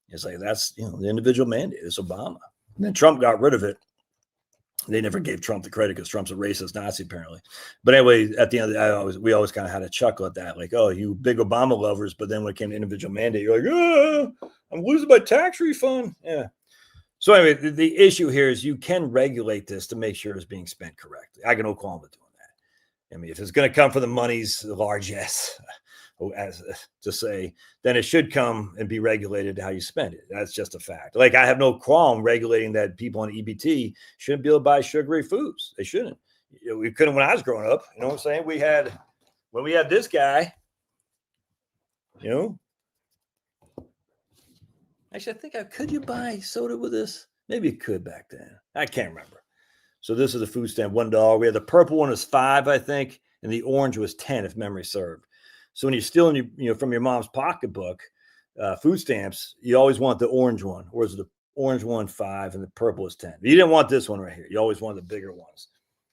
It's like, that's the individual mandate. It's Obama, and then Trump got rid of it. They never gave Trump the credit because Trump's a racist Nazi, apparently. But anyway, at the end of the day, we always kind of had a chuckle at that, like, oh, you big Obama lovers. But then when it came to individual mandate, you're like, I'm losing my tax refund. Yeah. So anyway, the issue here is you can regulate this to make sure it's being spent correctly. I can no qualm with doing that. I mean, if it's going to come for the money's large yes, as to say, then it should come and be regulated how you spend it. That's just a fact. Like, I have no qualm regulating that people on EBT shouldn't be able to buy sugary foods. They shouldn't. We couldn't when I was growing up. You know what I'm saying? When we had this guy, actually, I think could you buy soda with this? Maybe you could back then. I can't remember. So this is the food stamp, $1. We had the purple one was $5, I think, and the orange was 10, if memory served. So when you're stealing, from your mom's pocketbook, food stamps, you always want the orange one, whereas the orange one 5 and the purple is 10. You didn't want this one right here. You always wanted the bigger ones.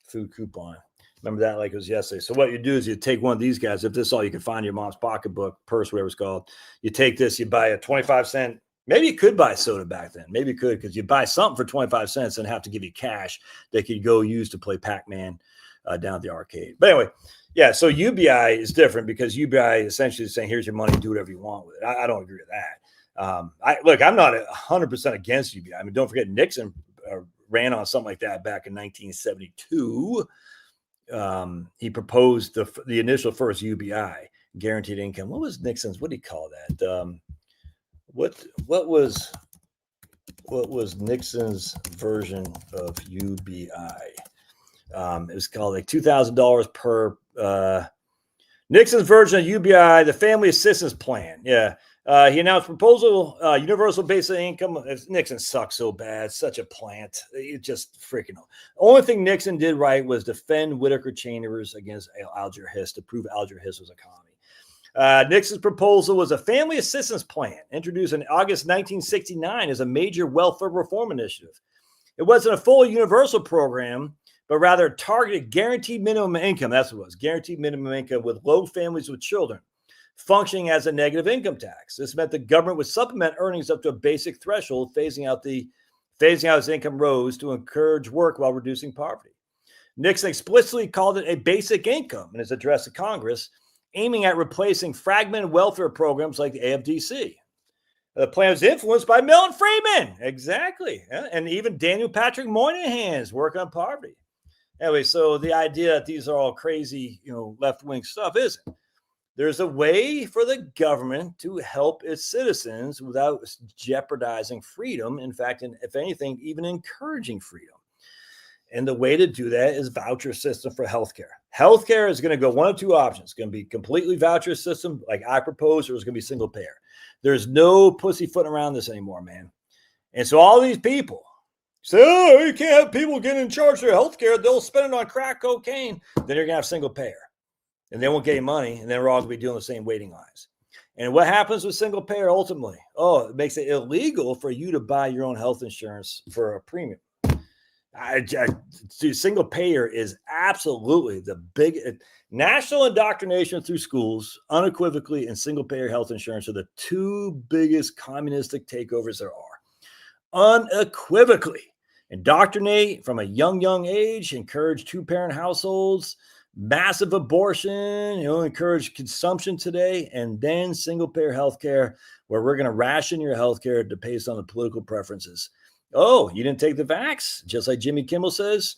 Food coupon. Remember that like it was yesterday. So what you do is you take one of these guys. If this is all you can find in your mom's pocketbook, purse, whatever it's called, you take this, you buy a 25-cent. Maybe you could buy soda back then. Maybe you could, because you buy something for 25 cents and have to give you cash that could go use to play Pac-Man down at the arcade. But anyway, yeah, so UBI is different because UBI essentially is saying, here's your money, do whatever you want with it. I don't agree with that. I'm not 100% against UBI. I mean, don't forget Nixon ran on something like that back in 1972. He proposed the initial first UBI. guaranteed income. What was Nixon's? What do you call that? What was Nixon's version of UBI? It was called like $2,000 per. Nixon's version of UBI, the Family Assistance Plan. Yeah. He announced proposal, universal basic income. Nixon sucks so bad, such a plant. It just freaking. Only thing Nixon did right was defend Whittaker Chambers against Alger Hiss to prove Alger Hiss was a commie. Nixon's proposal was a family assistance plan introduced in August 1969 as a major welfare reform initiative. It wasn't a full universal program, but rather targeted guaranteed minimum income. That's what it was, guaranteed minimum income with low families with children, functioning as a negative income tax. This meant the government would supplement earnings up to a basic threshold, phasing out as income rose to encourage work while reducing poverty. Nixon explicitly called it a basic income in his address to Congress, aiming at replacing fragmented welfare programs like the AFDC. The plan was influenced by Milton Friedman, exactly, and even Daniel Patrick Moynihan's work on poverty. Anyway, so the idea that these are all crazy, left-wing stuff isn't. There's a way for the government to help its citizens without jeopardizing freedom. In fact, and if anything, even encouraging freedom. And the way to do that is voucher system for healthcare. Healthcare is going to go one of two options. It's going to be completely voucher system, like I propose, or it's going to be single payer. There's no pussyfooting around this anymore, man. And so all these people say, oh, you can't have people getting in charge of their healthcare. They'll spend it on crack cocaine. Then you're going to have single payer. And they won't get any money, and then we're all going to be doing the same waiting lines. And what happens with single payer ultimately? Oh, it makes it illegal for you to buy your own health insurance for a premium. Single payer is absolutely the big national indoctrination through schools, unequivocally, and single payer health insurance are the two biggest communistic takeovers there are. Unequivocally. Indoctrinate from a young age, encourage two-parent households, massive abortion, encourage consumption today, and then single-payer healthcare, where we're going to ration your healthcare based on the political preferences. Oh, you didn't take the vax, just like Jimmy Kimmel says.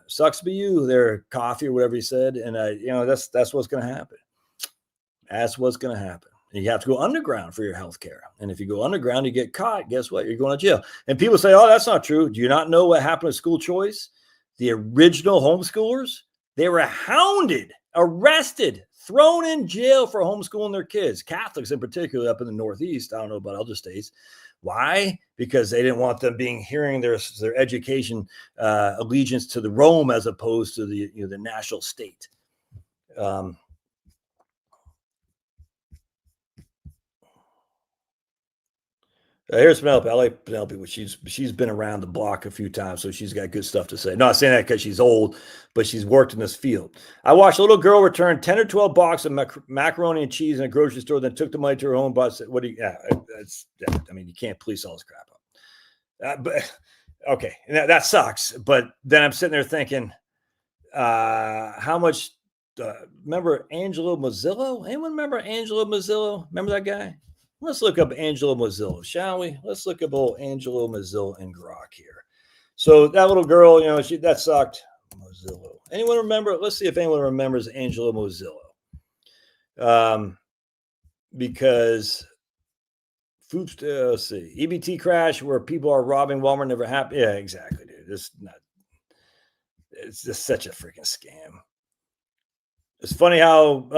Sucks to be you, there, coffee or whatever he said, and that's what's going to happen. That's what's going to happen. And you have to go underground for your healthcare, and if you go underground, you get caught. Guess what? You're going to jail. And people say, "Oh, that's not true." Do you not know what happened to school choice? The original homeschoolers. They were hounded, arrested, thrown in jail for homeschooling their kids, Catholics in particular up in the Northeast. I don't know about other states. Why? Because they didn't want them hearing their education allegiance to the Rome as opposed to the national state. Here's Penelope. I like Penelope, but she's been around the block a few times, so she's got good stuff to say. Not saying that because she's old, but she's worked in this field. I watched a little girl return 10 or 12 boxes of macaroni and cheese in a grocery store, then took the money to her home. But what do you? Yeah, I mean, you can't police all this crap up. But okay, that sucks. But then I'm sitting there thinking, how much? Remember Angelo Mazzillo? Anyone remember Angelo Mazzillo? Remember that guy? Let's look up Angelo Mazzillo, shall we? Let's look up old Angelo Mazzillo and Grok here. So that little girl, that sucked. Mazzillo. Anyone remember? Let's see if anyone remembers Angelo Mazzillo. Because let's see. EBT crash where people are robbing Walmart never happened. Yeah, exactly, dude. It's just such a freaking scam. It's funny how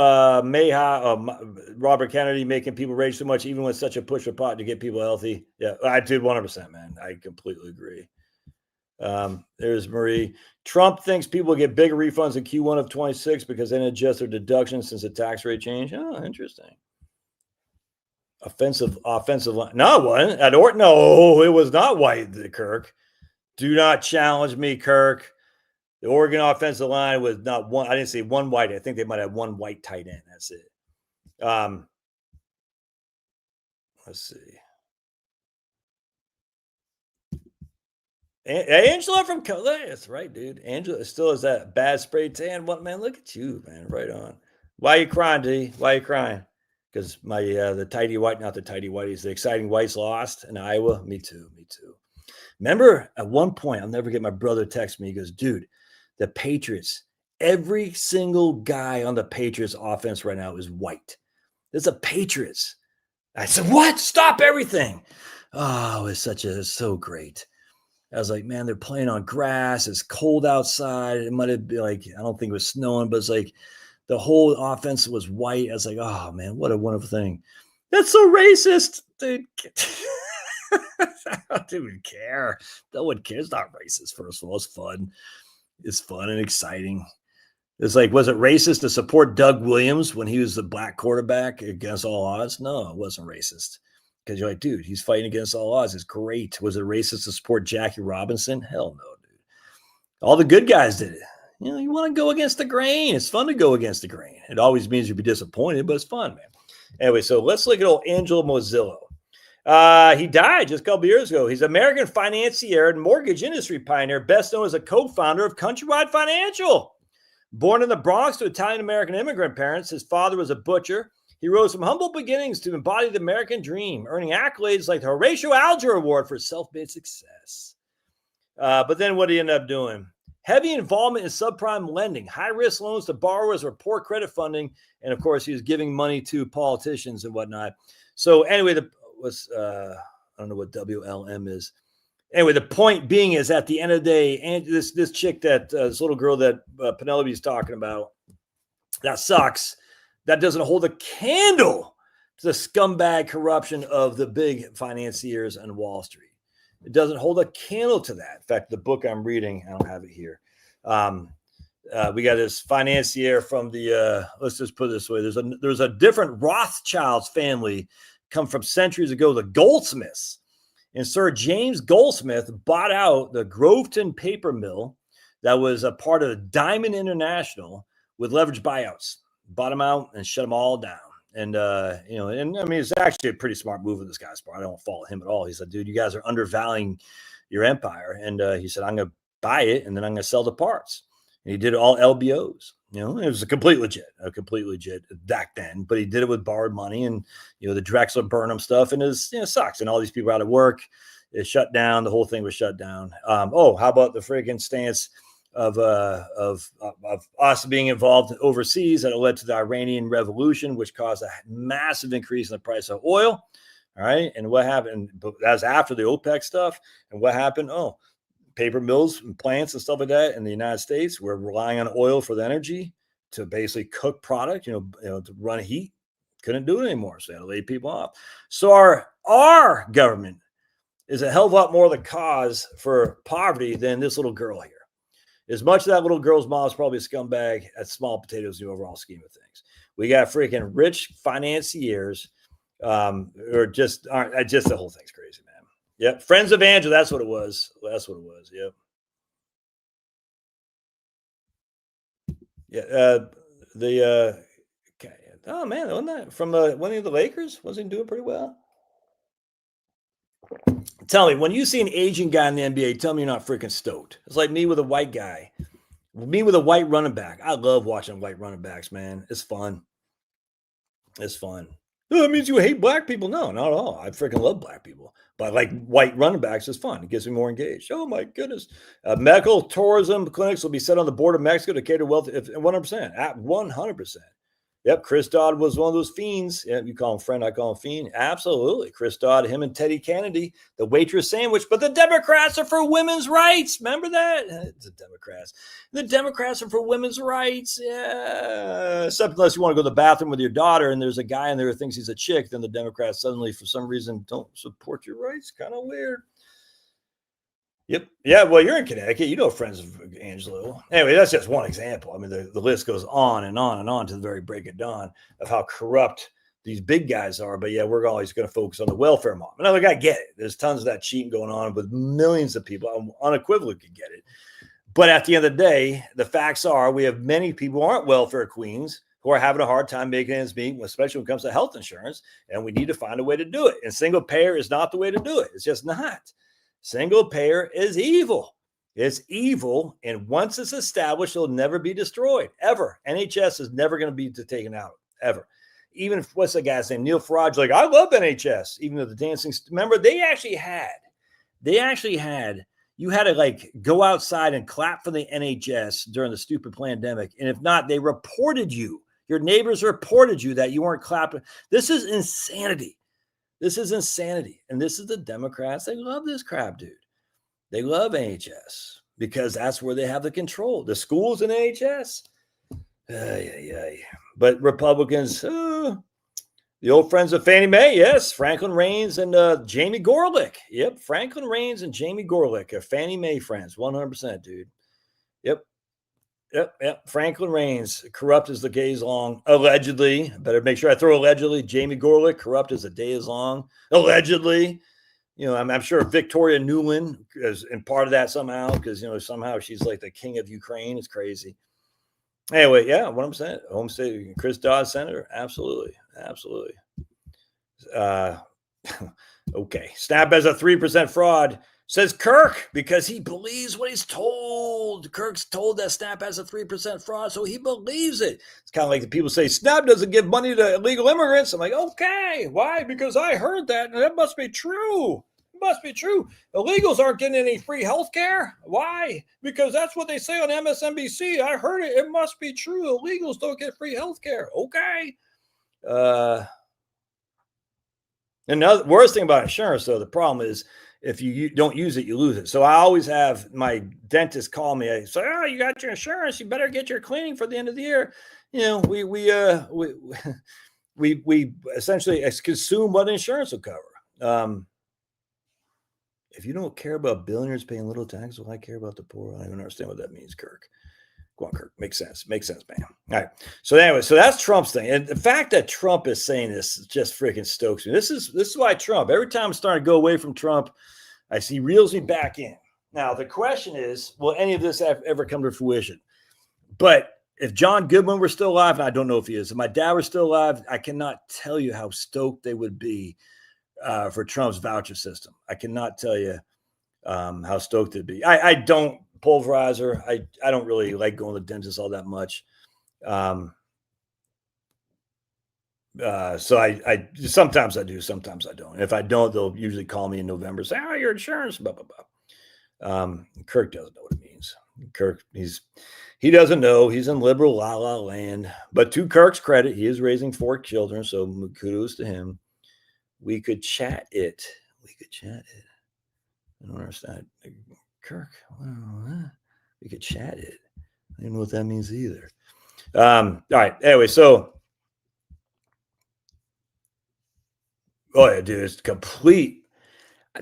Robert Kennedy making people rage so much, even with such a push for pot to get people healthy. Yeah, I did 100%, man. I completely agree. There's Marie. Trump thinks people get bigger refunds in Q1 of 26 because they didn't adjust their deductions since the tax rate changed. Oh, interesting. Offensive line. No, it wasn't. No, it was not white, Kirk. Do not challenge me, Kirk. The Oregon offensive line was not one. I didn't say one white. I think they might have one white tight end. That's it. Let's see. Angela from that's right, dude. Angela still has that bad spray tan. What, man? Look at you, man. Right on. Why are you crying, D? Why are you crying? Because my the tidy white, not the tidy whiteys, the exciting whites lost in Iowa. Me too. Remember at one point, I'll never get my brother text me. He goes, dude, the Patriots Every single guy on the Patriots offense right now is white. It's the Patriots. I said, what? Stop everything. Oh, it's so great. I was like, man, they're playing on grass. It's cold outside. It might have been like, I don't think it was snowing, but it's like the whole offense was white. I was like, oh man, what a wonderful thing. That's so racist, dude. I don't even care. No one cares. It's not racist, first of all. It's fun. It's fun and exciting. It's like, was it racist to support Doug Williams when he was the black quarterback against all odds? No, it wasn't racist. Because you're like, dude, he's fighting against all odds. It's great. Was it racist to support Jackie Robinson? Hell no, dude. All the good guys did it. You know, you want to go against the grain. It's fun to go against the grain. It always means you'll be disappointed, but it's fun, man. Anyway, so let's look at old Angelo Mozillo. He died just a couple years ago. He's an American financier and mortgage industry pioneer, best known as a co-founder of Countrywide Financial. Born in the Bronx to Italian-American immigrant parents, his father was a butcher. He rose from humble beginnings to embody the American dream, earning accolades like the Horatio Alger Award for self-made success. But then what did he end up doing? Heavy involvement in subprime lending, high-risk loans to borrowers with poor credit funding, and of course, he was giving money to politicians and whatnot. So anyway, I don't know what WLM is. Anyway, the point being is at the end of the day, and this chick this little girl that Penelope's talking about, that sucks. That doesn't hold a candle to the scumbag corruption of the big financiers on Wall Street. It doesn't hold a candle to that. In fact, the book I'm reading, I don't have it here. We got this financier from the, let's just put it this way. There's a different Rothschild's family come from centuries ago, the Goldsmiths. And Sir James Goldsmith bought out the Groveton paper mill that was a part of Diamond International with leveraged buyouts. Bought them out and shut them all down. And, and I mean, it's actually a pretty smart move of this guy's part. I don't follow him at all. He said, dude, you guys are undervaluing your empire. And he said, I'm going to buy it and then I'm going to sell the parts. And he did all LBOs. You know, it was a complete legit back then, but he did it with borrowed money and, the Drexler Burnham stuff. And it sucks. And all these people out of work. It shut down. The whole thing was shut down. How about the freaking stance of us being involved overseas that led to the Iranian Revolution, which caused a massive increase in the price of oil. All right. And what happened? That was after the OPEC stuff. And what happened? Oh, paper mills and plants and stuff like that in the United States were relying on oil for the energy to basically cook product, to run heat. Couldn't do it anymore. So they had to lay people off. So our government is a hell of a lot more of the cause for poverty than this little girl here. As much as that little girl's mom is probably a scumbag, that's small potatoes in the overall scheme of things. We got freaking rich financiers, aren't just the whole thing's crazy, man. Yep. Friends of Angela. That's what it was. Yep. Yeah. Oh man, wasn't that from one of the Lakers? Wasn't he doing pretty well? Tell me, when you see an Asian guy in the NBA, tell me you're not freaking stoked. It's like me with a white guy. Me with a white running back. I love watching white running backs, man. It's fun. Oh, that means you hate black people. No, not at all. I freaking love black people. But like white running backs is fun. It gets me more engaged. Oh, my goodness. Medical tourism clinics will be set on the border of Mexico to cater to wealth 100%. At 100%. Yep, Chris Dodd was one of those fiends. Yeah, you call him friend, I call him fiend. Absolutely. Chris Dodd, him and Teddy Kennedy, the waitress sandwich. But the Democrats are for women's rights. Remember that? It's the Democrats. The Democrats are for women's rights. Yeah. Except unless you want to go to the bathroom with your daughter and there's a guy in there who thinks he's a chick, then the Democrats suddenly, for some reason, don't support your rights. Kind of weird. Yep. Yeah. Well, you're in Connecticut. You know friends of Angelo. Anyway, that's just one example. I mean, the list goes on and on and on to the very break of dawn of how corrupt these big guys are. But yeah, we're always going to focus on the welfare mom. And I get it. There's tons of that cheating going on with millions of people. I unequivocally get it. But at the end of the day, the facts are we have many people who aren't welfare queens who are having a hard time making ends meet, especially when it comes to health insurance. And we need to find a way to do it. And single payer is not the way to do it. It's just not. Single payer is evil. It's evil. And once it's established, it'll never be destroyed, ever. NHS is never going to be taken out, ever. Even if, what's the guy's name? Neil Farage, like, I love NHS, even though the dancing, remember, they actually had, you had to like go outside and clap for the NHS during the stupid pandemic. And if not, they reported you. Your neighbors reported you that you weren't clapping. This is insanity. This is insanity. And this is the Democrats. They love this crap, dude. They love NHS because that's where they have the control. The schools in NHS. But Republicans, the old friends of Fannie Mae, yes, Franklin Raines and Jamie Gorelick. Yep, Franklin Raines and Jamie Gorelick are Fannie Mae friends, 100%, dude. Yep. Franklin Raines, corrupt as the day is long, allegedly. Better make sure I throw allegedly. Jamie Gorelick, corrupt as the day is long, allegedly. I'm sure Victoria Nuland is in part of that somehow because, somehow she's like the king of Ukraine. It's crazy. Anyway, yeah, what I'm saying, home state, Chris Dodd, senator, absolutely. Okay, Snap has a 3% fraud, says Kirk, because he believes what he's told. Kirk's told that Snap has a 3% fraud, so he believes it. It's kind of like the people say Snap doesn't give money to illegal immigrants. I'm like, okay, why? Because I heard that, and that must be true. It must be true. Illegals aren't getting any free health care. Why? Because that's what they say on MSNBC. I heard it. It must be true. Illegals don't get free health care. Okay. And the worst thing about insurance, though, the problem is if you don't use it, you lose it. So I always have my dentist call me. I say, "Oh, you got your insurance. You better get your cleaning for the end of the year." We essentially consume what insurance will cover. If you don't care about billionaires paying little taxes, well, I care about the poor. I don't even understand what that means, Kirk. Go on, Kirk. Makes sense, man. All right. So anyway, so that's Trump's thing. And the fact that Trump is saying this just freaking stokes me. This is why Trump, every time I'm starting to go away from Trump, I see reels me back in. Now, the question is, will any of this ever come to fruition? But if John Goodman were still alive, and I don't know if he is, if my dad were still alive, I cannot tell you how stoked they would be for Trump's voucher system. I cannot tell you how stoked it'd be. I don't pulverizer. I don't really like going to the dentist all that much. So I sometimes I do, sometimes I don't. And if I don't, they'll usually call me in November, say, "Oh, your insurance, blah, blah, blah." Kirk doesn't know what it means. Kirk, he doesn't know. He's in liberal la land. But to Kirk's credit, he is raising 4 children, so kudos to him. We could chat it. I don't understand. Kirk, well, we could chat it. I don't know what that means either. All right. Anyway, so dude, it's complete.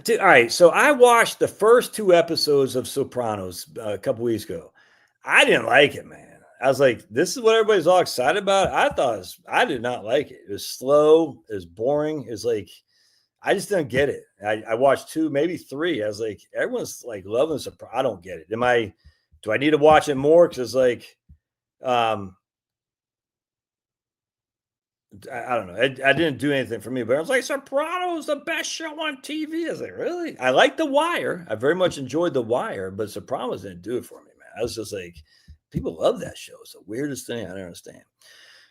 Dude, all right. So I watched the first 2 episodes of Sopranos a couple weeks ago. I didn't like it, man. I was like, this is what everybody's all excited about. I did not like it. It was slow. It was boring. It was like, I just didn't get it. I watched 2, maybe 3. I was like, everyone's like loving Sopranos. I don't get it. Do I need to watch it more? Because it's like, I don't know. I didn't do anything for me, but I was like, Sopranos, the best show on TV. I was like, really? I like The Wire. I very much enjoyed The Wire, but Sopranos didn't do it for me, man. I was just like, people love that show. It's the weirdest thing. I don't understand.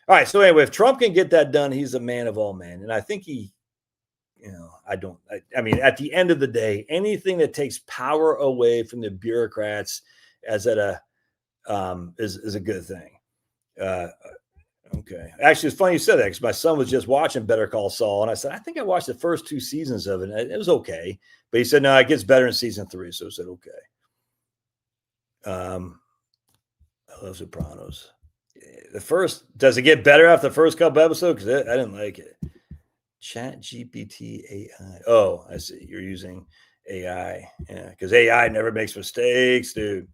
All right. So anyway, if Trump can get that done, he's a man of all men. And I think I mean, at the end of the day, anything that takes power away from the bureaucrats is a good thing. Okay. Actually, it's funny you said that because my son was just watching Better Call Saul, and I said, I think I watched the first 2 seasons of it, and it was okay. But he said, no, it gets better in season 3. So I said, okay. I love Sopranos. Does it get better after the first couple episodes? Because I didn't like it. Chat GPT AI. Oh, I see. You're using AI. Yeah, because AI never makes mistakes, dude.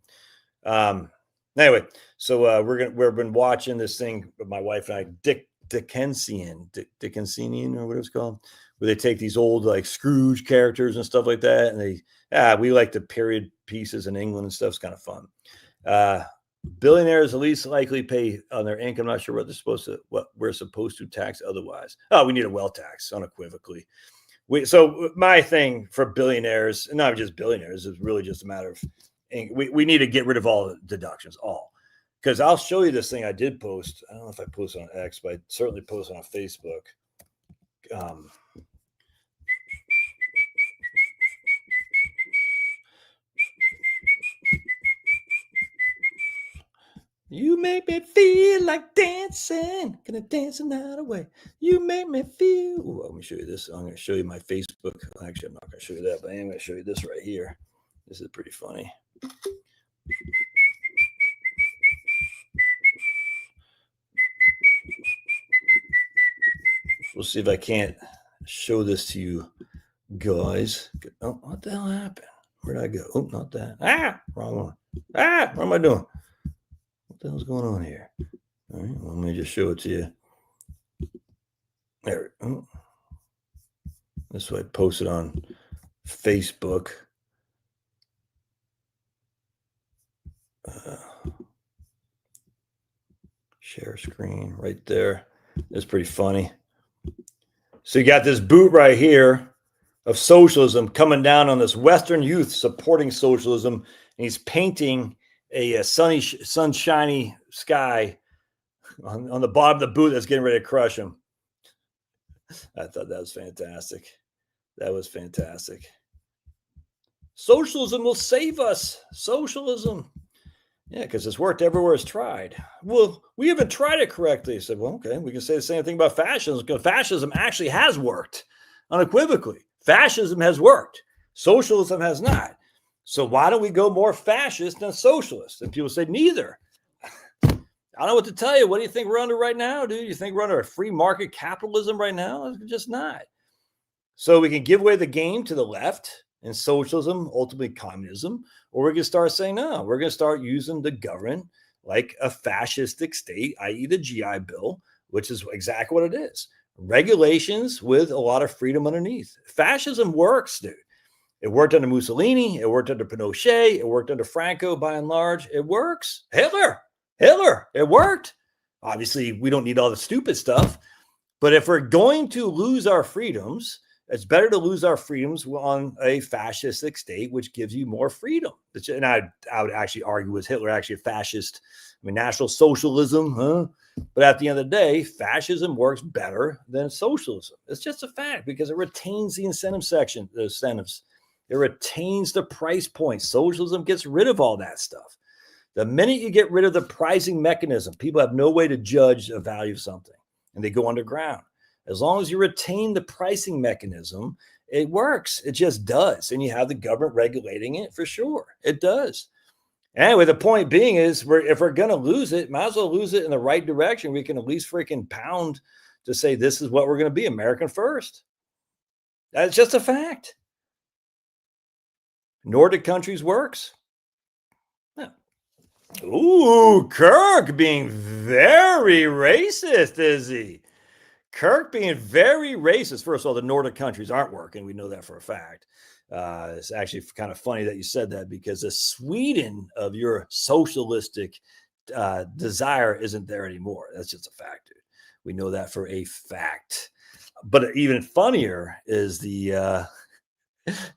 Anyway, so we've been watching this thing with my wife and I, Dickensian or whatever it's called, where they take these old like Scrooge characters and stuff like that, and we like the period pieces in England and stuff. It's kind of fun. Billionaires at least likely pay on their income. I'm not sure what we're supposed to tax otherwise. Oh, we need a wealth tax unequivocally. So my thing for billionaires, and not just billionaires, is really just a matter of we need to get rid of all deductions, because I'll show you this thing I did post. I don't know if I posted on X, but I certainly posted on Facebook. You make me feel like dancing. Gonna dance the night away. You make me feel. Ooh, let me show you this. I'm going to show you my Facebook. Actually, I'm not going to show you that, but I am going to show you this right here. This is pretty funny. We'll see if I can't show this to you guys. Oh, what the hell happened? Where'd I go? Oh, not that. Ah, wrong one. Ah, what am I doing? What the hell's going on here? All right, well, let me just show it to you. There. Oh. This way I posted on Facebook. Share screen right there. It's pretty funny. So you got this boot right here of socialism coming down on this Western youth supporting socialism, and he's painting a sunshiny sky on the bottom of the boot that's getting ready to crush him. I thought that was fantastic. That was fantastic. Socialism will save us. Socialism. Yeah, because it's worked everywhere it's tried. Well, we haven't tried it correctly. I said, well, okay, we can say the same thing about fascism, because fascism actually has worked unequivocally. Fascism has worked. Socialism has not. So why don't we go more fascist than socialist? And people say, neither. I don't know what to tell you. What do you think we're under right now, dude? You think we're under a free market capitalism right now? It's just not. So we can give away the game to the left and socialism, ultimately communism, or we're going to start saying, no, we're going to start using the government like a fascistic state, i.e. the GI Bill, which is exactly what it is. Regulations with a lot of freedom underneath. Fascism works, dude. It worked under Mussolini. It worked under Pinochet. It worked under Franco, by and large. It works. Hitler, it worked. Obviously, we don't need all the stupid stuff. But if we're going to lose our freedoms, it's better to lose our freedoms on a fascistic state, which gives you more freedom. And I would actually argue, was Hitler actually a fascist? I mean, National Socialism, huh? But at the end of the day, fascism works better than socialism. It's just a fact because it retains the incentive section, the incentives. It retains the price point. Socialism gets rid of all that stuff. The minute you get rid of the pricing mechanism, people have no way to judge the value of something, and they go underground. As long as you retain the pricing mechanism, it works. It just does. And you have the government regulating it for sure. It does. Anyway, the point being is if we're going to lose it, might as well lose it in the right direction. We can at least freaking pound to say this is what we're going to be, American first. That's just a fact. Nordic countries works. Ooh, Kirk being very racist, is he? Kirk being very racist. First of all, the Nordic countries aren't working. We know that for a fact. It's actually kind of funny that you said that because the Sweden of your socialistic desire isn't there anymore. That's just a fact, dude. We know that for a fact. But even funnier is the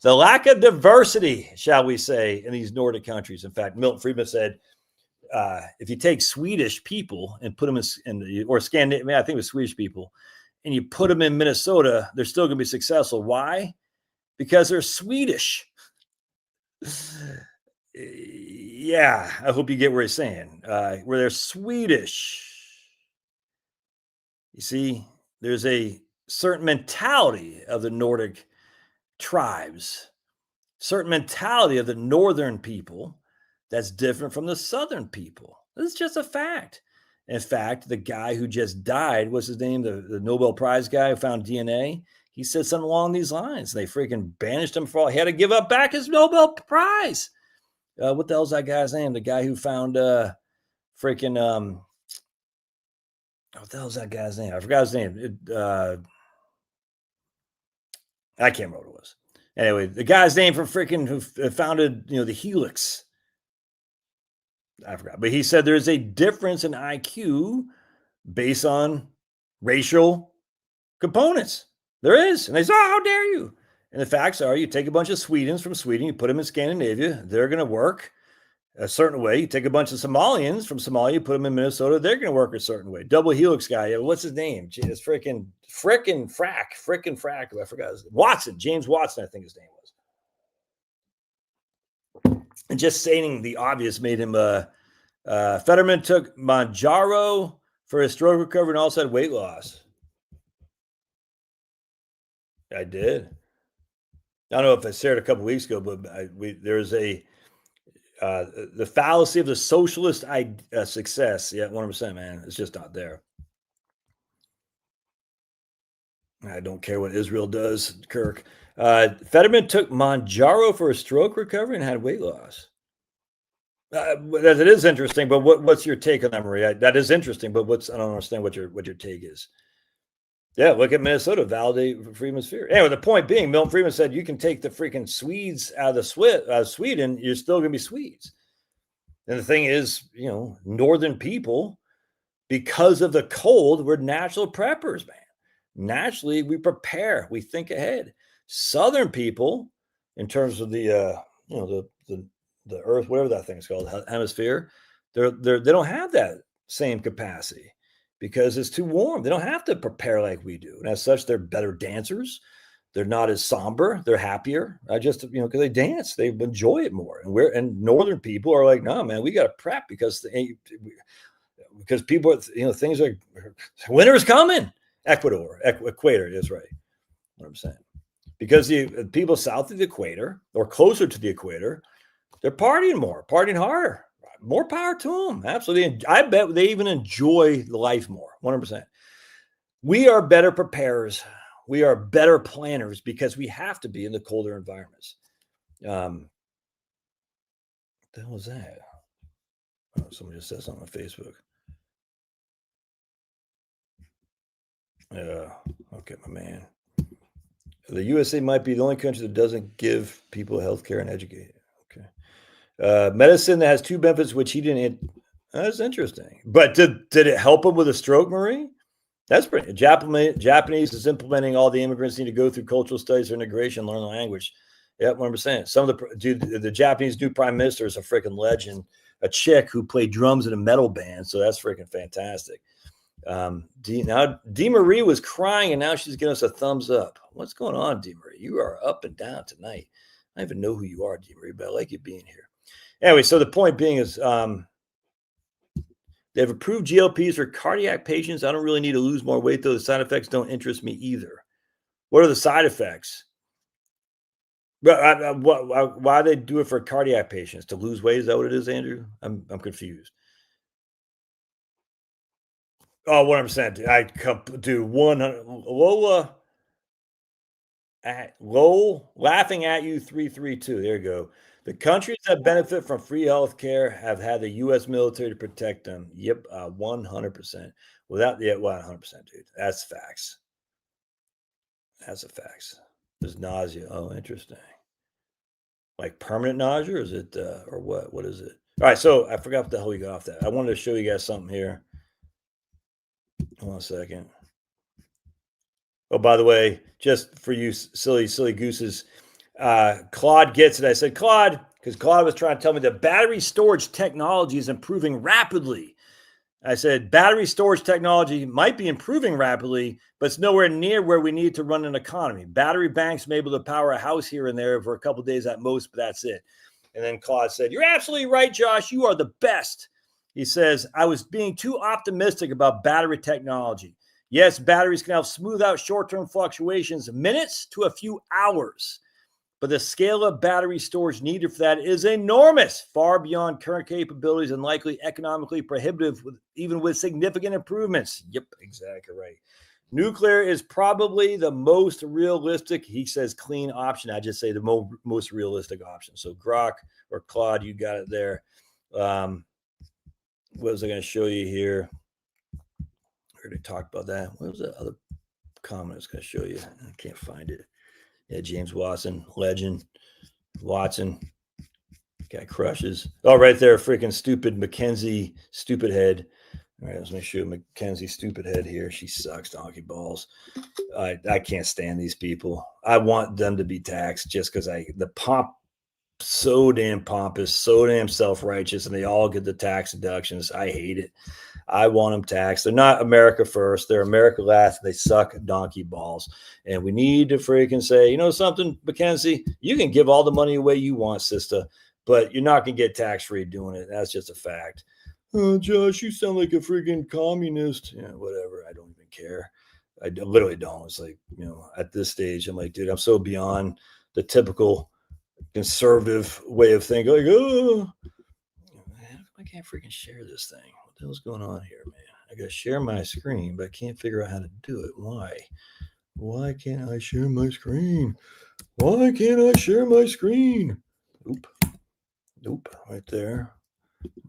lack of diversity, shall we say, in these Nordic countries. In fact, Milton Friedman said, if you take Swedish people and put them in or Scandinavian, I think it was Swedish people, and you put them in Minnesota, they're still going to be successful. Why? Because they're Swedish. Yeah, I hope you get where he's saying. Where they're Swedish. You see, there's a certain mentality of the Nordic tribes, certain mentality of the northern people that's different from the southern people. This is just a fact. In fact, the guy who just died, what's his name? The Nobel Prize guy who found DNA. He said something along these lines. They freaking banished him for all. He had to give up back his Nobel Prize. What the hell's that guy's name? The guy who found freaking what the hell's that guy's name? I forgot his name. I can't remember what it was. Anyway, the guy's name for freaking who founded, the Helix. I forgot, but he said there's a difference in IQ based on racial components. There is. And they say, oh, how dare you? And the facts are you take a bunch of Swedes from Sweden, you put them in Scandinavia, they're going to work a certain way. You take a bunch of Somalians from Somalia, put them in Minnesota, they're going to work a certain way. Double Helix guy, what's his name? It's frickin' Frack. I forgot his name. Watson, James Watson, I think his name was. And just saying the obvious made him Fetterman took Manjaro for his stroke recovery and also had weight loss. I did. I don't know if I shared a couple weeks ago, but there's the fallacy of the socialist success. Yeah, 100%, man. It's just not there. I don't care what Israel does, Kirk. Fetterman took Manjaro for a stroke recovery and had weight loss. It is interesting, but what's your take on that, Maria? That is interesting, but I don't understand what your take is. Yeah, look at Minnesota, validate Friedman's fear. Anyway, the point being, Milton Friedman said you can take the freaking Swedes out of Sweden, you're still going to be Swedes. And the thing is, northern people, because of the cold, we're natural preppers, man. Naturally, we prepare, we think ahead. Southern people, in terms of the Earth, whatever that thing is called, hemisphere, they don't have that same capacity because it's too warm. They don't have to prepare like we do, and as such, they're better dancers. They're not as somber. They're happier. Because they dance, they enjoy it more. And northern people are like, no, man, we got to prep because people, things are winter's coming. Equator is right. What I'm saying, because the people south of the equator or closer to the equator, they're partying more, partying harder. More power to them. Absolutely. I bet they even enjoy life more. 100%. We are better preparers. We are better planners because we have to be in the colder environments. What the hell was that? Oh, somebody just said something on Facebook. Okay, my man. The USA might be the only country that doesn't give people health care and educate. Okay. Medicine that has two benefits, which he didn't. That's interesting. But did it help him with a stroke, Marie? That's pretty. Japanese is implementing all the immigrants need to go through cultural studies or integration, learn the language. Yeah, 100%. Some of the Japanese new prime minister is a freaking legend, a chick who played drums in a metal band. So that's freaking fantastic. D Marie was crying and now she's giving us a thumbs up. What's going on, D Marie? You are up and down tonight. I don't even know who you are, D Marie, but I like you being here. Anyway, so the point being is they've approved GLPs for cardiac patients. I don't really need to lose more weight, though. The side effects don't interest me either. What are the side effects? Why they do it for cardiac patients? To lose weight? Is that what it is, Andrew? I'm confused. Oh, 100%. I do 100. Lowell laughing at you 332. There you go. The countries that benefit from free health care have had the U.S. military to protect them. Yep, 100%. Without 100%, dude. That's facts. That's a facts. There's nausea. Oh, interesting. Like permanent nausea, or is it or what? What is it? All right, so I forgot what the hell we got off that. I wanted to show you guys something here. Hold on a second. Oh, by the way, just for you silly gooses, Claude gets it. I said, Claude, because Claude was trying to tell me that battery storage technology is improving rapidly. I said, battery storage technology might be improving rapidly, but it's nowhere near where we need to run an economy. Battery banks may be able to power a house here and there for a couple of days at most, but that's it. And then Claude said, you're absolutely right, Josh. You are the best. He says, I was being too optimistic about battery technology. Yes, batteries can help smooth out short-term fluctuations, minutes to a few hours. But the scale of battery storage needed for that is enormous, far beyond current capabilities and likely economically prohibitive, even with significant improvements. Yep, exactly right. Nuclear is probably the most realistic, he says, clean option. I just say the most realistic option. So Grok or Claude, you got it there. What was I going to show you here? I already talked about that. What was that other comment I was going to show you? I can't find it. Yeah, James Watson, legend. Watson, guy crushes. Oh, right there, freaking stupid Mackenzie, stupid head. All right, let me show Mackenzie, stupid head here. She sucks, donkey balls. I can't stand these people. I want them to be taxed just because the pomp, so damn pompous, so damn self-righteous, and they all get the tax deductions. I hate it. I want them taxed. They're not America first. They're America last. They suck donkey balls. And we need to freaking say, you know something, Mackenzie? You can give all the money away you want, sister, but you're not going to get tax-free doing it. That's just a fact. Oh, Josh, you sound like a freaking communist. Yeah, whatever. I don't even care. I literally don't. It's like, at this stage, I'm like, dude, I'm so beyond the typical conservative way of thinking. Like, oh, I can't freaking share this thing. What the hell's going on here, man? I got to share my screen, but I can't figure out how to do it. Why? Why can't I share my screen? Why can't I share my screen? Nope. Right there.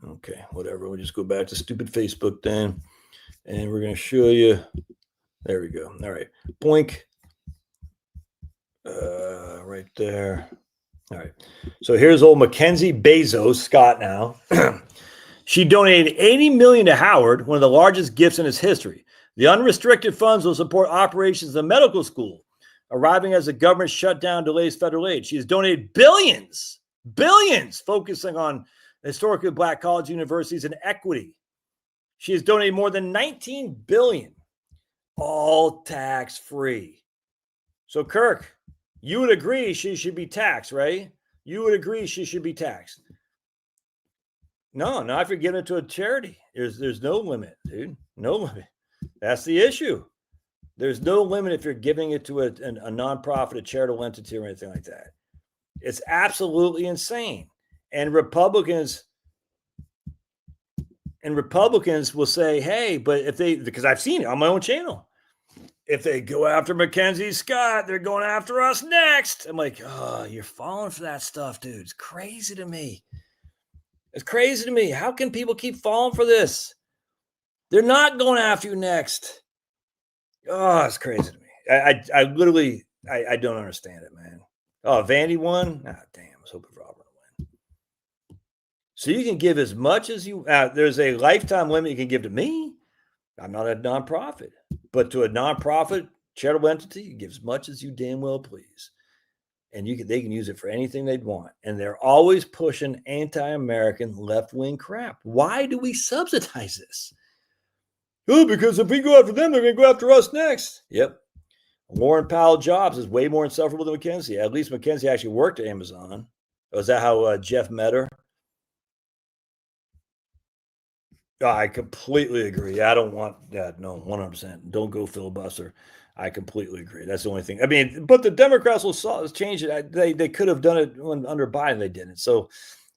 Okay, whatever. We'll just go back to stupid Facebook then. And we're going to show you. There we go. All right. Boink. Right there. All right. So here's old Mackenzie Bezos, Scott now. She donated $80 million to Howard, one of the largest gifts in its history. The unrestricted funds will support operations of the medical school, arriving as the government shutdown delays federal aid. She has donated billions, focusing on historically black college universities and equity. She has donated more than $19 billion, all tax-free. So, Kirk, you would agree she should be taxed, right? You would agree she should be taxed. No, not if you're giving it to a charity. There's no limit, dude. No limit. That's the issue. There's no limit if you're giving it to a nonprofit, a charitable entity, or anything like that. It's absolutely insane. And Republicans will say, hey, but if they, because I've seen it on my own channel, if they go after Mackenzie Scott, they're going after us next. I'm like, oh, you're falling for that stuff, dude. It's crazy to me. It's crazy to me. How can people keep falling for this? They're not going after you next. Oh, it's crazy to me. I literally don't understand it, man. Oh, Vandy won? Ah, damn. I was hoping for Auburn to win. So you can give as much as you, there's a lifetime limit you can give to me. I'm not a nonprofit, but to a nonprofit charitable entity, you give as much as you damn well please. And they can use it for anything they'd want. And they're always pushing anti-American left-wing crap. Why do we subsidize this? Oh, because if we go after them, they're going to go after us next. Yep. Lauren Powell Jobs is way more insufferable than Mackenzie. At least Mackenzie actually worked at Amazon. Was that how Jeff met her? I completely agree. I don't want that. No, 100%. Don't go filibuster. I completely agree. That's the only thing. I mean, but the Democrats will change it. They could have done it under Biden. They didn't. So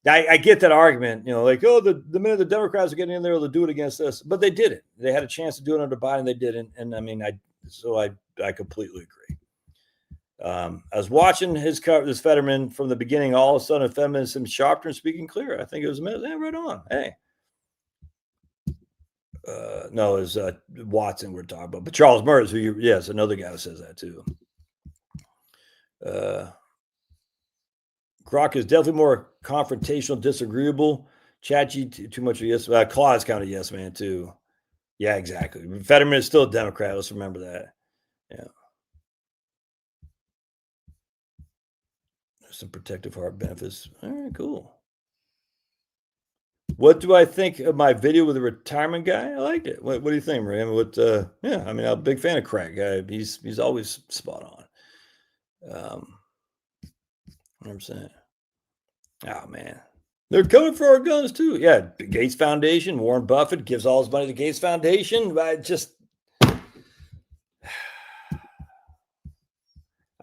I get that argument, like, oh, the minute the Democrats are getting in there, they'll do it against us. But they didn't. They had a chance to do it under Biden. They didn't. And I mean, I completely agree. I was watching this Fetterman from the beginning. All of a sudden, feminism sharper and speaking clear. I think it was right on. Hey. No, it was Watson we're talking about. But Charles Murray, yes, another guy who says that too. Grok is definitely more confrontational, disagreeable. ChatG too much of yes. Claude's kind of yes man too. Yeah, exactly. Fetterman is still a Democrat. Let's remember that. Yeah. There's some protective heart benefits. All right, cool. What do I think of my video with the retirement guy? I liked it. What do you think, Maria? Yeah, I mean, I'm a big fan of Craig. He's always spot on. 100%. Oh man, they're coming for our guns too. Yeah, Gates Foundation. Warren Buffett gives all his money to the Gates Foundation. I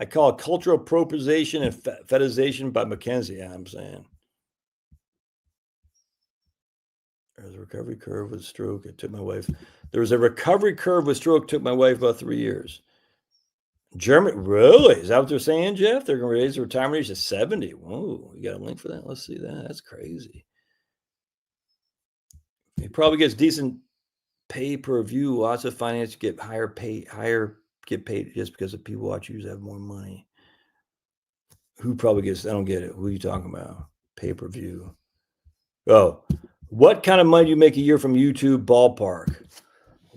call it cultural appropriation and fetishization by Mackenzie. Yeah, I'm saying. There's a recovery curve with stroke. It took my wife. There was a recovery curve with stroke. Took my wife about 3 years. Germany, really? Is that what they're saying, Jeff? They're going to raise the retirement age to 70. Whoa, you got a link for that? Let's see that. That's crazy. He probably gets decent pay per view. Lots of finance get get paid just because the people watch you have more money. Who probably gets? I don't get it. Who are you talking about? Pay per view. Oh. What kind of money do you make a year from YouTube ballpark?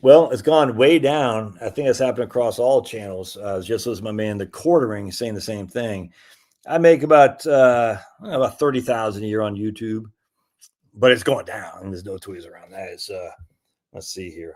Well, it's gone way down. I think it's happened across all channels. Just as my man, the quartering, saying the same thing. I make about 30,000 a year on YouTube, but it's going down. There's no tweets around that. It's let's see here.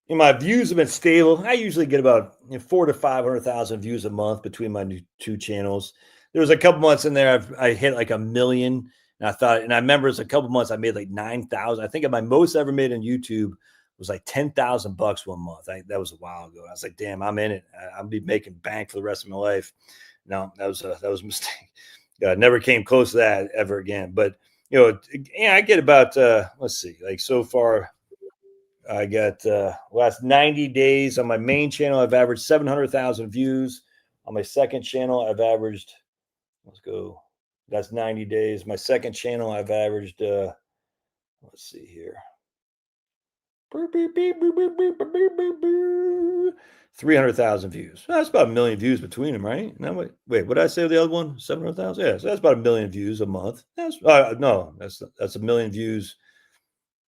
My views have been stable. I usually get about 400,000 to 500,000 views a month between my two channels. There was a couple months in there I hit like 1 million. And I thought, and I remember it's a couple months I made like 9,000. I think my most ever made on YouTube was like $10,000 one month. That was a while ago. I was like, damn, I'm in it. I'll be making bank for the rest of my life. No, that was a mistake. Never came close to that ever again. But I get about let's see, like so far, I got last 90 days on my main channel. I've averaged 700,000 views. On my second channel, I've averaged. Let's go. That's 90 days. My second channel, I've averaged. Let's see here. 300,000 views. That's about 1 million views between them, right? No, wait, what did I say the other one? 700,000? Yeah, so that's about 1 million views a month. That's 1 million views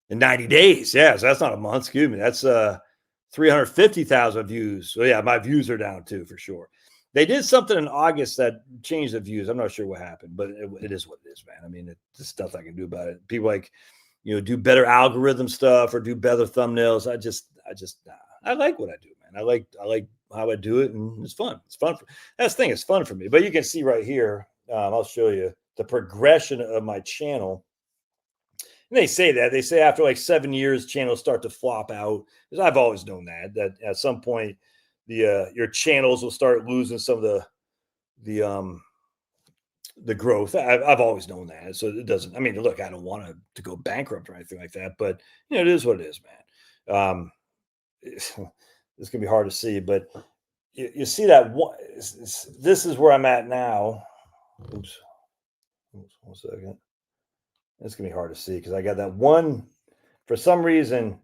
in 90 days. Yeah, so that's not a month. Excuse me. That's 350,000 views. So yeah, my views are down too, for sure. They did something in August that changed the views. I'm not sure what happened, but it is what it is, man. I mean, it's stuff I can do about it. People like, do better algorithm stuff or do better thumbnails. I like what I do, man. I like how I do it, and it's fun. It's fun. That's the thing. It's fun for me. But you can see right here. I'll show you the progression of my channel. And they say after like 7 years, channels start to flop out. Because I've always known that at some point, your channels will start losing some of the growth. I've always known that. So it doesn't, I mean, look, I don't want to go bankrupt or anything like that, but it is what it is, man. It's gonna be hard to see, but you see that this is where I'm at now. Oops, 1 second. It's gonna be hard to see because I got that one. For some reason,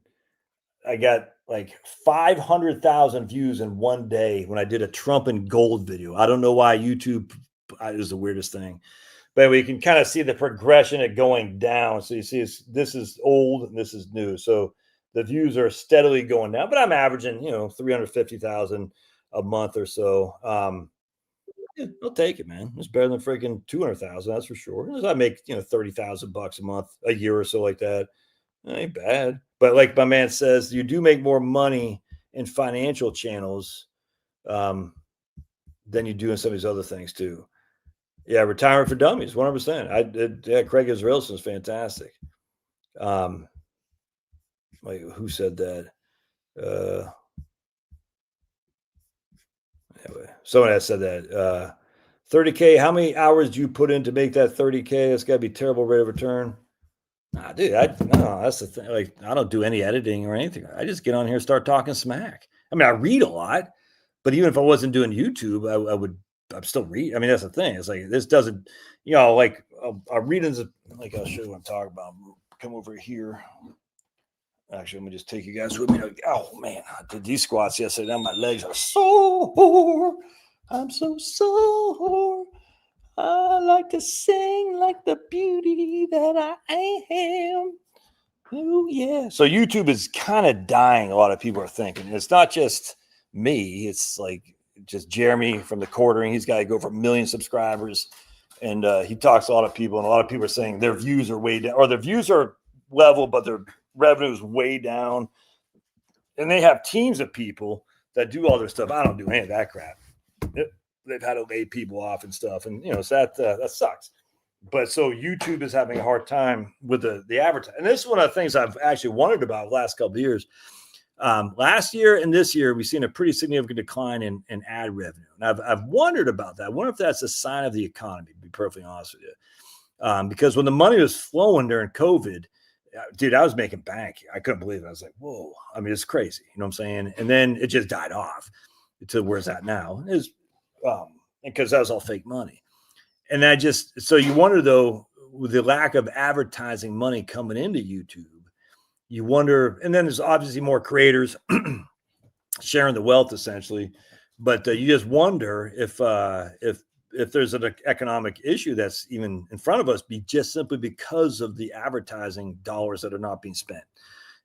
I got like 500,000 views in one day when I did a Trump and gold video. I don't know why YouTube is the weirdest thing, but we can kind of see the progression of going down. So you see, this is old and this is new. So the views are steadily going down, but I'm averaging, 350,000 a month or so. Yeah, I'll take it, man. It's better than freaking 200,000. That's for sure. As I make, $30,000 a month, a year or so like that. It ain't bad. But like my man says, you do make more money in financial channels than you do in some of these other things too. Yeah, retirement for dummies, 100%. Craig Israelson is fantastic. Like who said that? Anyway, someone has said that. 30K, how many hours do you put in to make that 30K? It's got to be a terrible rate of return. Nah, dude, no, that's the thing. Like, I don't do any editing or anything. I just get on here and start talking smack. I mean, I read a lot, but even if I wasn't doing YouTube, I'm still read. I mean, that's the thing. It's like, this doesn't, like I'll read into, like, I'll show you what I'm talking about. Come over here. Actually, let me just take you guys with me. Oh, man, I did these squats yesterday. Now my legs are sore. I'm so sore. I like to sing like the beauty that I am. Oh, yeah. So YouTube is kind of dying, a lot of people are thinking. It's not just me. It's like just Jeremy from the quartering. He's got to go for 1 million subscribers. And he talks to a lot of people, and a lot of people are saying their views are way down, or their views are level, but their revenue is way down. And they have teams of people that do all their stuff. I don't do any of that crap. They've had to lay people off and stuff. And, so that sucks. But so YouTube is having a hard time with the advertising. And this is one of the things I've actually wondered about the last couple of years. Last year and this year, we've seen a pretty significant decline in ad revenue. And I've wondered about that. I wonder if that's a sign of the economy, to be perfectly honest with you. Because when the money was flowing during COVID, dude, I was making bank. I couldn't believe it. I was like, whoa. I mean, it's crazy. You know what I'm saying? And then it just died off to where it's at now. Is because that was all fake money. And so you wonder, though, with the lack of advertising money coming into YouTube, you wonder, and then there's obviously more creators sharing the wealth, essentially. But you just wonder if there's an economic issue that's even in front of us, just simply because of the advertising dollars that are not being spent.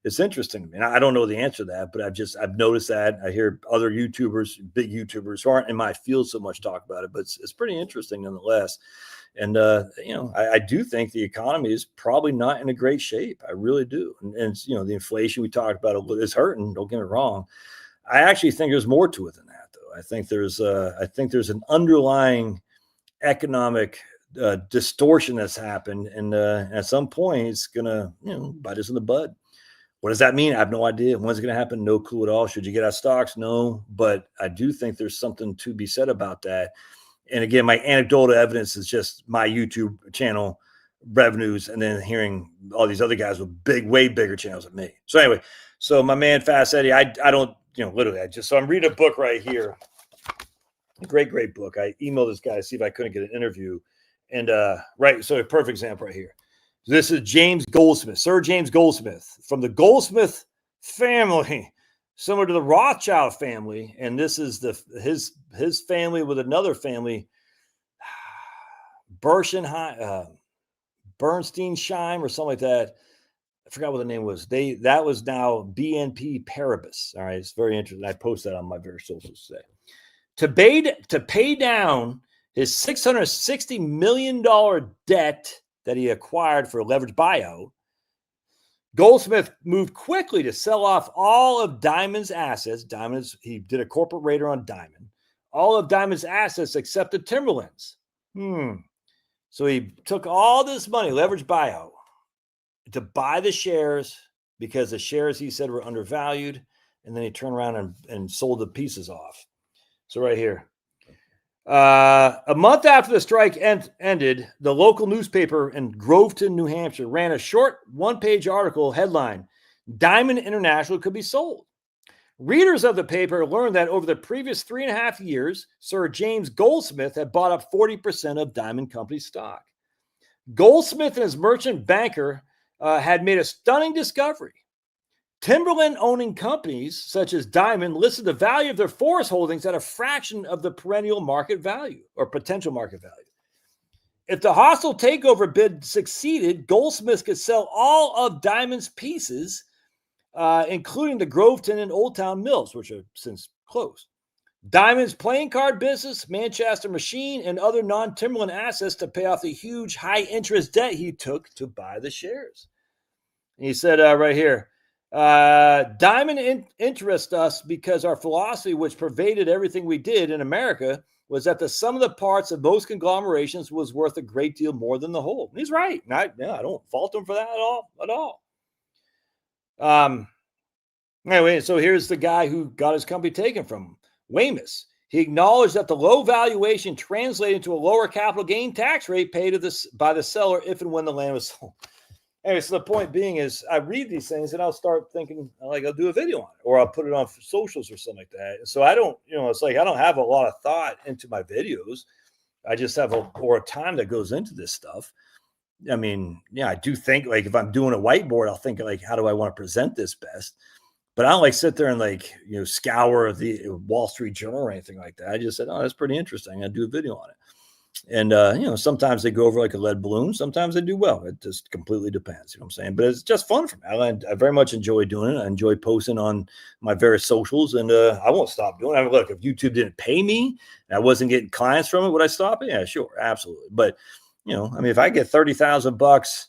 It's interesting to me. And I don't know the answer to that, but I've noticed that. I hear other YouTubers, big YouTubers who aren't in my field so much talk about it, but it's pretty interesting nonetheless. And, I do think the economy is probably not in a great shape. I really do. And the inflation we talked about is hurting. Don't get me wrong. I actually think there's more to it than that, though. I think there's an underlying economic distortion that's happened, and at some point it's gonna bite us in the butt. What does that mean? I have no idea. When's it going to happen? No clue at all. Should you get out of stocks? No, but I do think there's something to be said about that. And again, my anecdotal evidence is just my YouTube channel revenues, and then hearing all these other guys with way bigger channels than me. So anyway, so my man Fast Eddie, I don't, literally, so I'm reading a book right here. A great book. I emailed this guy to see if I couldn't get an interview. And so a perfect example right here. This is James Goldsmith, Sir James Goldsmith, from the Goldsmith family, similar to the Rothschild family. And this is his family with another family, Bernsteinsheim or something like that. I forgot what the name was. That was now BNP Paribas. All right, it's very interesting. I posted that on my various socials today. To pay down his $660 million debt that he acquired for a leveraged buyout, Goldsmith moved quickly to sell off all of Diamond's assets. He did a corporate raider on Diamond. All of Diamond's assets except the Timberlands. So he took all this money, leveraged buyout, to buy the shares because the shares, he said, were undervalued. And then he turned around and sold the pieces off. So right here. A month after the strike ended, the local newspaper in Groveton, New Hampshire, ran a short one-page article headline, "Diamond International could be sold." Readers of the paper learned that over the previous 3.5 years, Sir James Goldsmith had bought up 40% of Diamond Company stock. Goldsmith and his merchant banker had made a stunning discovery. Timberland-owning companies such as Diamond listed the value of their forest holdings at a fraction of the perennial market value or potential market value. If the hostile takeover bid succeeded, Goldsmith could sell all of Diamond's pieces, including the Groveton and Old Town mills, which are since closed. Diamond's playing card business, Manchester Machine, and other non-Timberland assets to pay off the huge high-interest debt he took to buy the shares. And he said right here, Diamond interests us because our philosophy, which pervaded everything we did in America, was that the sum of the parts of most conglomerations was worth a great deal more than the whole. And he's right. And I don't fault him for that at all. Anyway, so here's the guy who got his company taken from him, Weymouth. He acknowledged that the low valuation translated into a lower capital gain tax rate paid by the seller if and when the land was sold. Anyway, so the point being is I read these things and I'll start thinking, like, I'll do a video on it or I'll put it on socials or something like that. So I don't, it's like I don't have a lot of thought into my videos. I just have a time that goes into this stuff. I mean, yeah, I do think, like, if I'm doing a whiteboard, I'll think, like, how do I want to present this best? But I don't, like, sit there and, like, scour the Wall Street Journal or anything like that. I just said, oh, that's pretty interesting. I'll do a video on it. And, sometimes they go over like a lead balloon. Sometimes they do well. It just completely depends. You know what I'm saying? But it's just fun for me. I very much enjoy doing it. I enjoy posting on my various socials, and I won't stop doing it. I mean, look, if YouTube didn't pay me and I wasn't getting clients from it, would I stop it? Yeah, sure. Absolutely. But, I mean, if I get $30,000,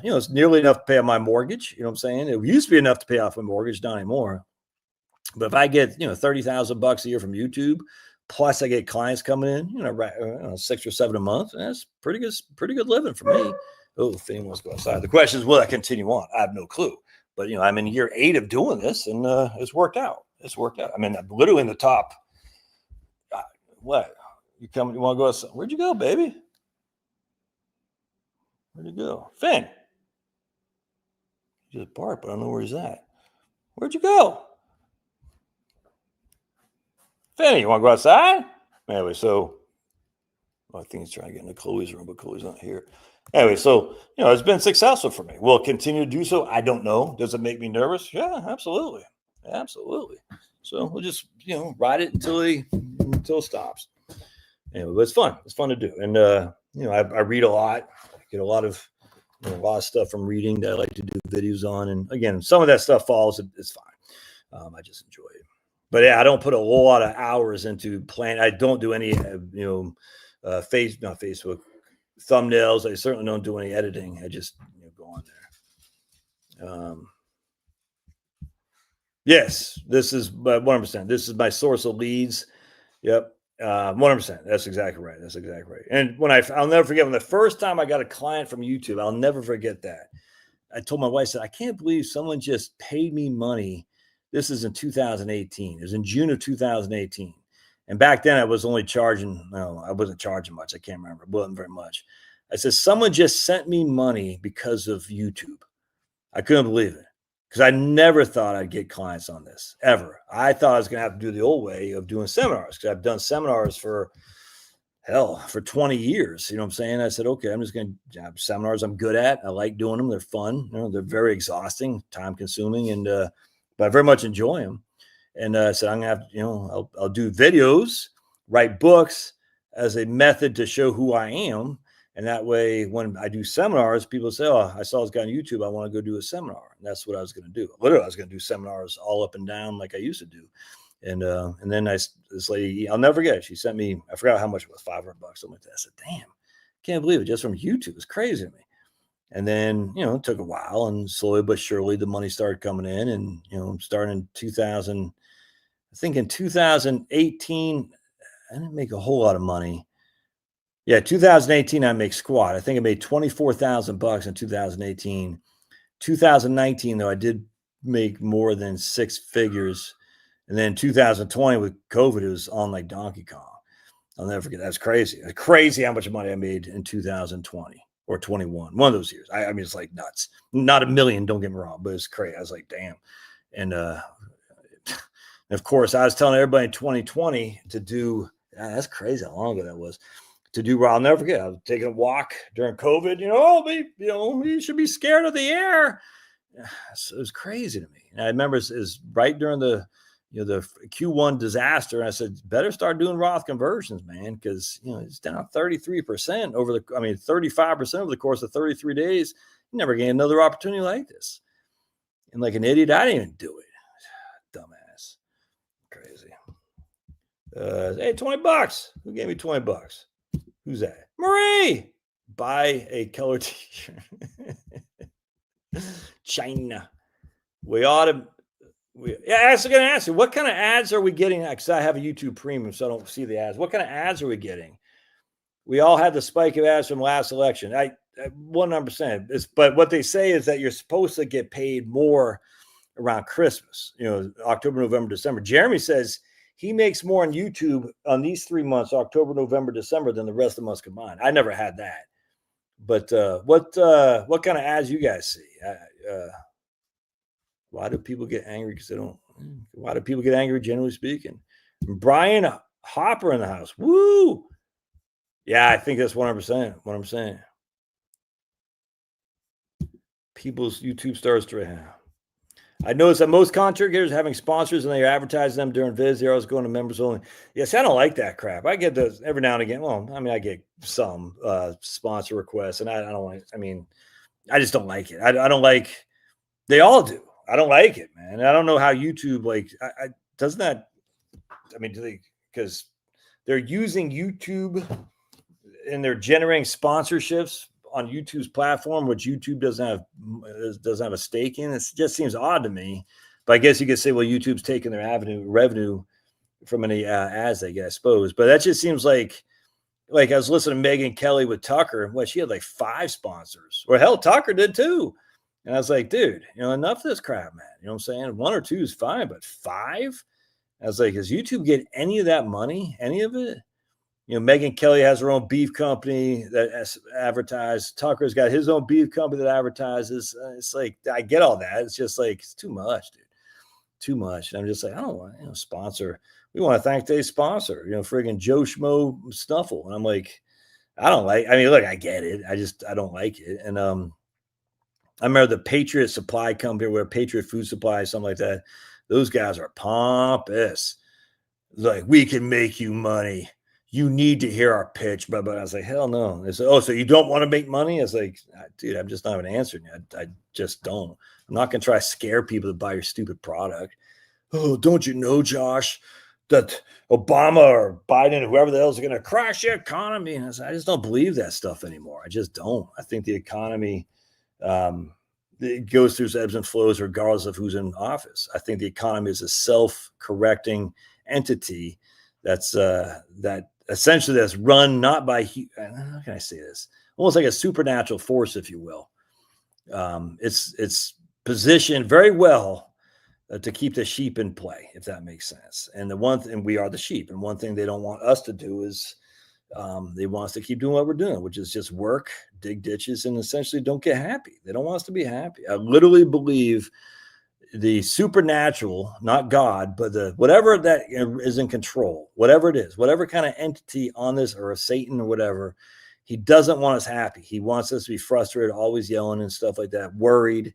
it's nearly enough to pay off my mortgage. You know what I'm saying? It used to be enough to pay off my mortgage, not anymore. But if I get, $30,000 a year from YouTube, plus I get clients coming in, 6 or 7 a month, that's pretty good living for me. Oh, the thing wants to go outside. The question is, will I continue on? I have no clue. But, I'm in year 8 of doing this, and it's worked out. I mean, I'm literally in the top. What? You want to go outside? Where'd you go, baby? Where'd you go? Finn. He just barked, but I don't know where he's at. Where'd you go? Finny, you want to go outside? Anyway, so I think he's trying to get into Chloe's room, but Chloe's not here. Anyway, so, it's been successful for me. Will it continue to do so? I don't know. Does it make me nervous? Yeah, absolutely. Absolutely. So we'll just, ride it until it stops. Anyway, but it's fun. It's fun to do. And, I read a lot. I get a lot of stuff from reading that I like to do videos on. And again, some of that stuff falls. It's fine. I just enjoy it. But yeah, I don't put a whole lot of hours into plan. I don't do any, not Facebook thumbnails. I certainly don't do any editing. I just go on there. Yes, this is 100%. This is my source of leads. Yep. 100%. That's exactly right. That's exactly right. And I'll never forget when the first time I got a client from YouTube, I'll never forget that. I told my wife, I said, I can't believe someone just paid me money. This is in 2018. It was in June of 2018. And back then I was only charging, no, I wasn't charging much. I can't remember. It wasn't very much. I said, someone just sent me money because of YouTube. I couldn't believe it because I never thought I'd get clients on this ever. I thought I was going to have to do the old way of doing seminars because I've done seminars for 20 years. You know what I'm saying? I said, okay, I'm just going to have seminars I'm good at. I like doing them. They're fun. They're very exhausting, time consuming, and but I very much enjoy them. And I said, I'm going to have, I'll do videos, write books as a method to show who I am. And that way, when I do seminars, people say, oh, I saw this guy on YouTube. I want to go do a seminar. And that's what I was going to do. Literally, I was going to do seminars all up and down like I used to do. And then this lady, I'll never forget, she sent me, I forgot how much it was, $500, something like that. I said, damn, can't believe it. Just from YouTube. It's crazy to me. And then, it took a while, and slowly but surely the money started coming in. And, starting in 2000, I think in 2018, I didn't make a whole lot of money. Yeah, 2018, I make squat. I think I made $24,000 in 2018. 2019, though, I did make more than six figures. And then 2020 with COVID, it was on like Donkey Kong. I'll never forget. That's crazy. It's crazy how much money I made in 2020 or 21. One of those years. I mean, it's like nuts. Not a million, don't get me wrong, but it's crazy. I was like, damn. And of course, I was telling everybody in 2020 to do, that's crazy how long ago that was, to do, I'll never forget. I was taking a walk during COVID, you should be scared of the air. It was crazy to me. And I remember it's right during the Q1 disaster. And I said, better start doing Roth conversions, man, because, it's down 33% 35% over the course of 33 days. You never gain another opportunity like this. And like an idiot, I didn't even do it. Dumbass. Crazy. Hey, $20. Who gave me $20? Who's that? Marie. Buy a color t-shirt. China. We ought to. I was going to ask you, what kind of ads are we getting? Because I have a YouTube Premium, so I don't see the ads. What kind of ads are we getting? We all had the spike of ads from last election. I 100%. But what they say is that you're supposed to get paid more around Christmas. October, November, December. Jeremy says he makes more on YouTube on these 3 months, October, November, December, than the rest of the months combined. I never had that. But what kind of ads you guys see? Why do people get angry? Because they don't. Why do people get angry, generally speaking? Brian Hopper in the house. Woo! Yeah, I think that's 100% what I'm saying. People's YouTube stars to I noticed that most content creators having sponsors and they advertise them during vids. They're always going to members only. Yes, I don't like that crap. I get those every now and again. Well, I get some sponsor requests, and I don't like. I just don't like it. I don't like. They all do. I don't like it, man. I don't know how YouTube doesn't that. Do they? Because they're using YouTube and they're generating sponsorships on YouTube's platform, which YouTube doesn't have a stake in. It just seems odd to me. But I guess you could say, well, YouTube's taking their revenue from any ads they get, I suppose. But that just seems like I was listening to Megyn Kelly with Tucker. Well, she had like 5 sponsors. Or hell, Tucker did too. And I was like, dude, enough of this crap, man. You know what I'm saying? 1 or 2 is fine, but 5? I was like, does YouTube get any of that money? Any of it? Megyn Kelly has her own beef company that advertises. Tucker's got his own beef company that advertises. It's like, I get all that. It's just like, it's too much, dude. Too much. And I'm just like, I don't want sponsor. We want to thank today's sponsor, friggin' Joe Schmo Snuffle. And I'm like, I don't like, look, I get it. I don't like it. And I remember the Patriot Supply Company, where Patriot Food Supply, something like that. Those guys are pompous. Like, we can make you money. You need to hear our pitch, but I was like, hell no. They said, oh, so you don't want to make money? I was like, dude, I'm just not even answering you. I just don't. I'm not going to try to scare people to buy your stupid product. Oh, don't you know, Josh, that Obama or Biden, whoever the hell is going to crash the economy? And I said, I just don't believe that stuff anymore. I just don't. I think the economy, it goes through ebbs and flows regardless of who's in office. I think the economy is a self-correcting entity that essentially that's run not by, how can I say this? Almost like a supernatural force, if you will. It's positioned very well to keep the sheep in play, if that makes sense. And we are the sheep. And one thing they don't want us to do is they want us to keep doing what we're doing, which is just work, dig ditches, and essentially don't get happy. They don't want us to be happy. I literally believe the supernatural, not God, but whatever that is in control, whatever it is, whatever kind of entity on this earth, Satan or whatever, he doesn't want us happy. He wants us to be frustrated, always yelling and stuff like that, worried,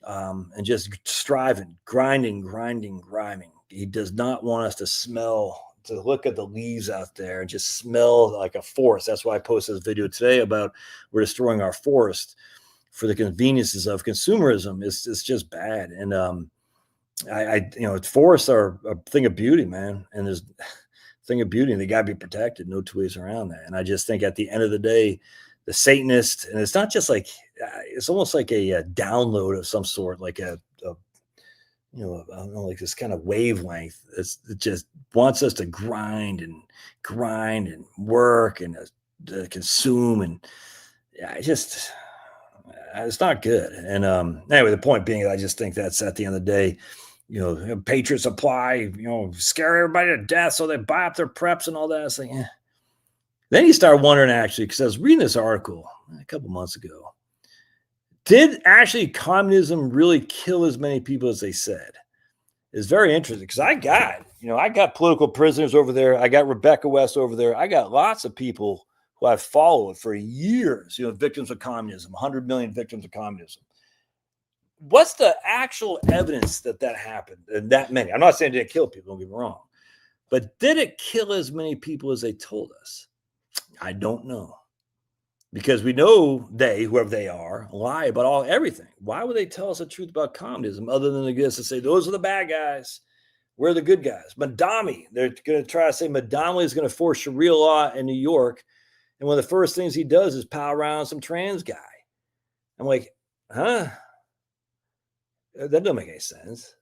and just striving, grinding. He does not want us to look at the leaves out there and just smell like a forest. That's why I posted this video today about we're destroying our forest for the conveniences of consumerism. It's just bad. And forests are a thing of beauty, man. And there's a thing of beauty, and they got to be protected. No two ways around that. And I just think at the end of the day, the Satanist, and it's not just like, it's almost like a download of some sort, like I don't know, like this kind of wavelength. It just wants us to grind and work and consume. And yeah, it's not good. And anyway, the point being, I just think that's at the end of the day, Patriots apply, scare everybody to death so they buy up their preps and all that. It's like, Then you start wondering, actually, because I was reading this article a couple months ago. Did actually communism really kill as many people as they said? It's very interesting because I got political prisoners over there. I got Rebecca West over there. I got lots of people who I've followed for years, victims of communism, 100 million victims of communism. What's the actual evidence that happened and that many? I'm not saying it didn't kill people, don't get me wrong. But did it kill as many people as they told us? I don't know. Because we know whoever they are, lie about everything. Why would they tell us the truth about communism other than to get us to say, those are the bad guys, we're the good guys? Madami, they're going to try to say Madami is going to force Sharia law in New York. And one of the first things he does is pal around some trans guy. I'm like, huh? That doesn't make any sense.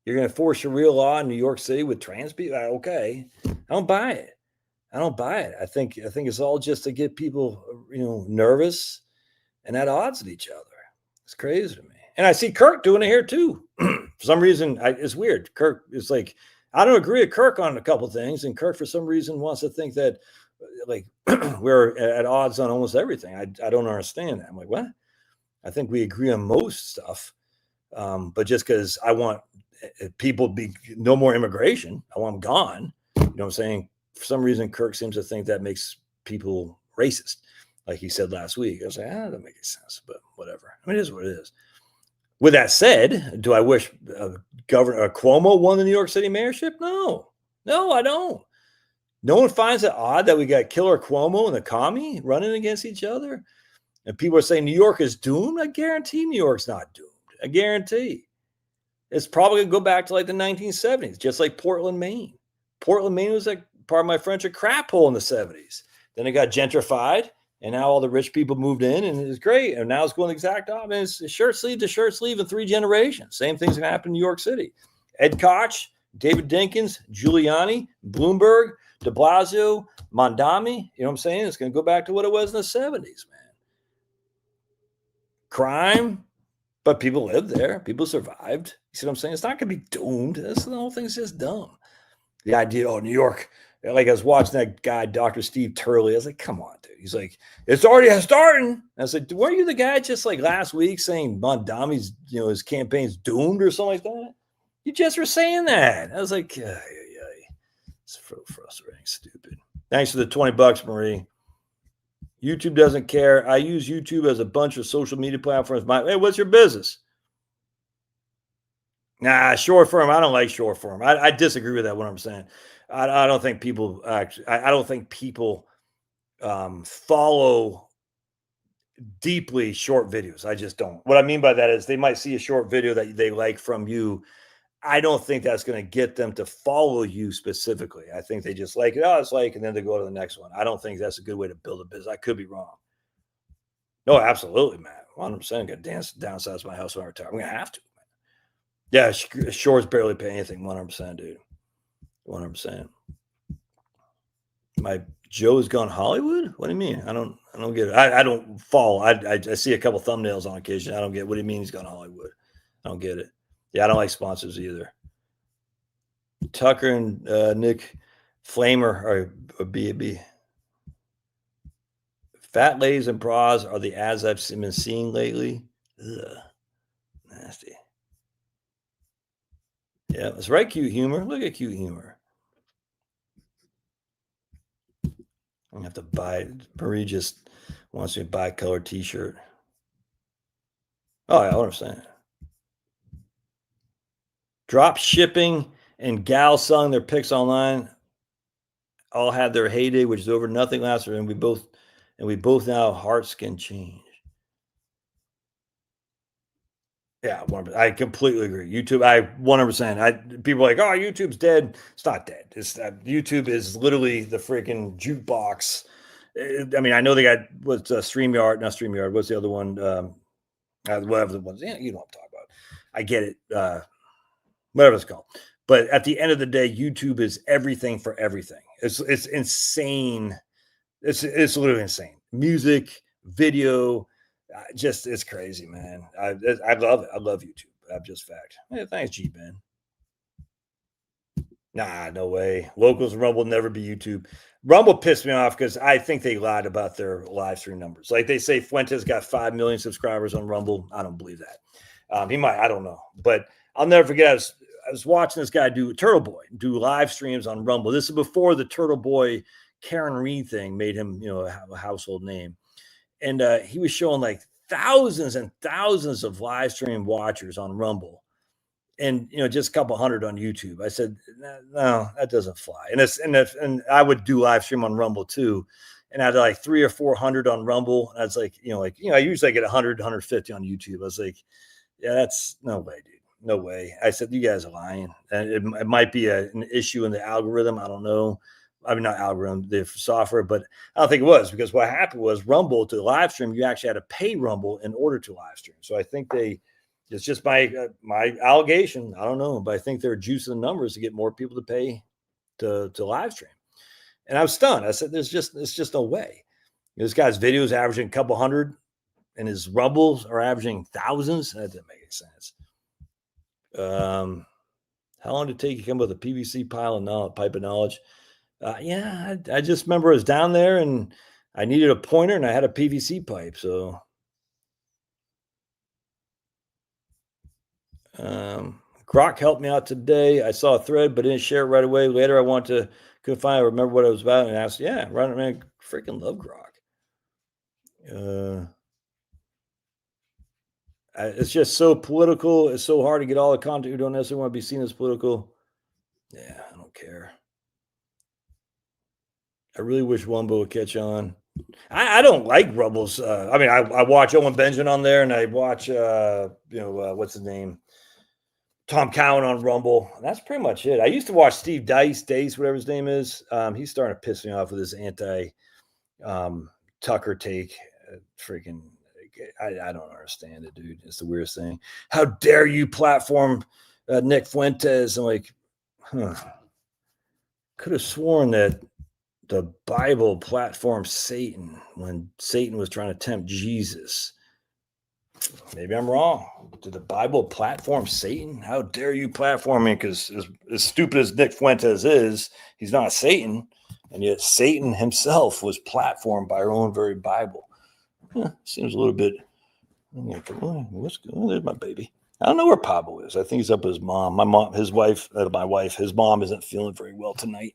You're going to force Sharia law in New York City with trans people? Okay. I don't buy it. I think it's all just to get people, nervous and at odds with each other. It's crazy to me. And I see Kirk doing it here too. For some reason, it's weird. Kirk is like, I don't agree with Kirk on a couple of things. And Kirk, for some reason, wants to think that like we're at odds on almost everything. I don't understand that. I'm like, what? I think we agree on most stuff. But just because I want people to be no more immigration, I want them gone. You know what I'm saying? For some reason, Kirk seems to think that makes people racist, like he said last week. I was like, that doesn't make any sense, but whatever. I mean, it is what it is. With that said, do I wish Governor Cuomo won the New York City mayorship? No, I don't. No one finds it odd that we got Killer Cuomo and the commie running against each other. And people are saying New York is doomed. I guarantee New York's not doomed. I guarantee. It's probably going to go back to like the 1970s, just like Portland, Maine. Portland, Maine was like, part of my French, a crap hole in the 70s. Then it got gentrified, and now all the rich people moved in, and it's great. And now it's going the exact opposite. It's shirt sleeve to shirt sleeve in 3 generations. Same thing's going to happen in New York City. Ed Koch, David Dinkins, Giuliani, Bloomberg, de Blasio, Mondami. You know what I'm saying? It's going to go back to what it was in the 70s, man. Crime, but people lived there. People survived. You see what I'm saying? It's not going to be doomed. The whole thing's just dumb. The idea, New York, like I was watching that guy, Dr. Steve Turley. I was like, come on, dude. He's like, it's already starting. I was like, weren't you the guy just like last week saying Mondami's, his campaign's doomed or something like that? You just were saying that. I was like, it's so frustrating, stupid. Thanks for the $20, Marie. YouTube doesn't care. I use YouTube as a bunch of social media platforms. Hey, what's your business? Nah, short form. I don't like short form. I disagree with that. What I'm saying, I don't think people actually. I don't think people follow deeply short videos. I just don't. What I mean by that is they might see a short video that they like from you. I don't think that's going to get them to follow you specifically. I think they just like it. Oh, it's like, and then they go to the next one. I don't think that's a good way to build a business. I could be wrong. No, absolutely, man. 100%. I'm going to downsize my house when I retire. I'm going to have to. Yeah, shorts barely pay anything. 100%, dude. 100%. My Joe's Gone Hollywood? What do you mean? I don't get it. I don't follow. I see a couple thumbnails on occasion. I don't get what do you mean he's gone Hollywood? I don't get it. Yeah, I don't like sponsors either. Tucker and Nick Flamer are B. Fat ladies and bras are the ads I've been seeing lately. Ugh, nasty. Yeah, that's right. Cute humor. Look at cute humor. I'm gonna have to buy. Marie just wants me to buy a colored T-shirt. Oh, yeah, I understand. Drop shipping and gals selling their pics online all had their heyday, which is over. Nothing lasts, and we both now hearts can change. Yeah, I completely agree. YouTube, I 100%. People are like, oh, YouTube's dead. It's not dead. It's YouTube is literally the freaking jukebox. I mean, I know they got what's StreamYard, not StreamYard. What's the other one? Whatever the ones. Yeah, you know what I'm talking about. I get it. Whatever it's called. But at the end of the day, YouTube is everything for everything. It's insane. It's literally insane. Music, video, just it's crazy, man. I love it. I love YouTube. I'm just fact. Hey, thanks, G Ben. Nah, no way. Locals Rumble never be YouTube. Rumble pissed me off because I think they lied about their live stream numbers. Like they say, Fuentes got 5 million subscribers on Rumble. I don't believe that. He might. I don't know, but I'll never forget. I was watching this guy do Turtle Boy do live streams on Rumble. This is before the Turtle Boy Karen Reed thing made him, a household name. And he was showing like thousands and thousands of live stream watchers on Rumble, and just a couple hundred on YouTube. I said, no, that doesn't fly. And I would do live stream on Rumble too, and I had like 300 or 400 on Rumble. And I was like, I usually get 100, 150 on YouTube. I was like, yeah, that's no way, dude. No way. I said, you guys are lying. And it might be an issue in the algorithm. I don't know. I mean, not algorithm, the software, but I don't think it was, because what happened was Rumble to live stream, you actually had to pay Rumble in order to live stream. So I think it's just my allegation. I don't know, but I think they're juicing the numbers to get more people to pay to live stream. And I was stunned. I said, it's just no way. This guy's videos averaging a couple hundred, and his Rumbles are averaging thousands. That didn't make any sense. How long did it take you to come up with a PVC pipe of knowledge? Yeah, I just remember I was down there and I needed a pointer and I had a PVC pipe. So, Grok helped me out today. I saw a thread, but didn't share it right away. Later, couldn't find it, remember what it was about, and asked, yeah, right, man, freaking love Grok. It's just so political. It's so hard to get all the content who don't necessarily want to be seen as political. Yeah, I don't care. I really wish Wumbo would catch on. I don't like Rumbles. I mean, I watch Owen Benjamin on there, and I watch, what's his name? Tom Cowan on Rumble. And that's pretty much it. I used to watch Steve Dice, whatever his name is. He's starting to piss me off with his anti Tucker take. Freaking, I don't understand it, dude. It's the weirdest thing. How dare you platform Nick Fuentes? I'm like, could have sworn that the Bible platformed Satan when Satan was trying to tempt Jesus. Maybe I'm wrong. Did the Bible platform Satan? How dare you platform me? Because as stupid as Nick Fuentes is, he's not Satan. And yet Satan himself was platformed by our own very Bible. Seems a little bit. What's going on? There's my baby. I don't know where Pablo is. I think he's up with his mom. My mom, his wife, his mom isn't feeling very well tonight.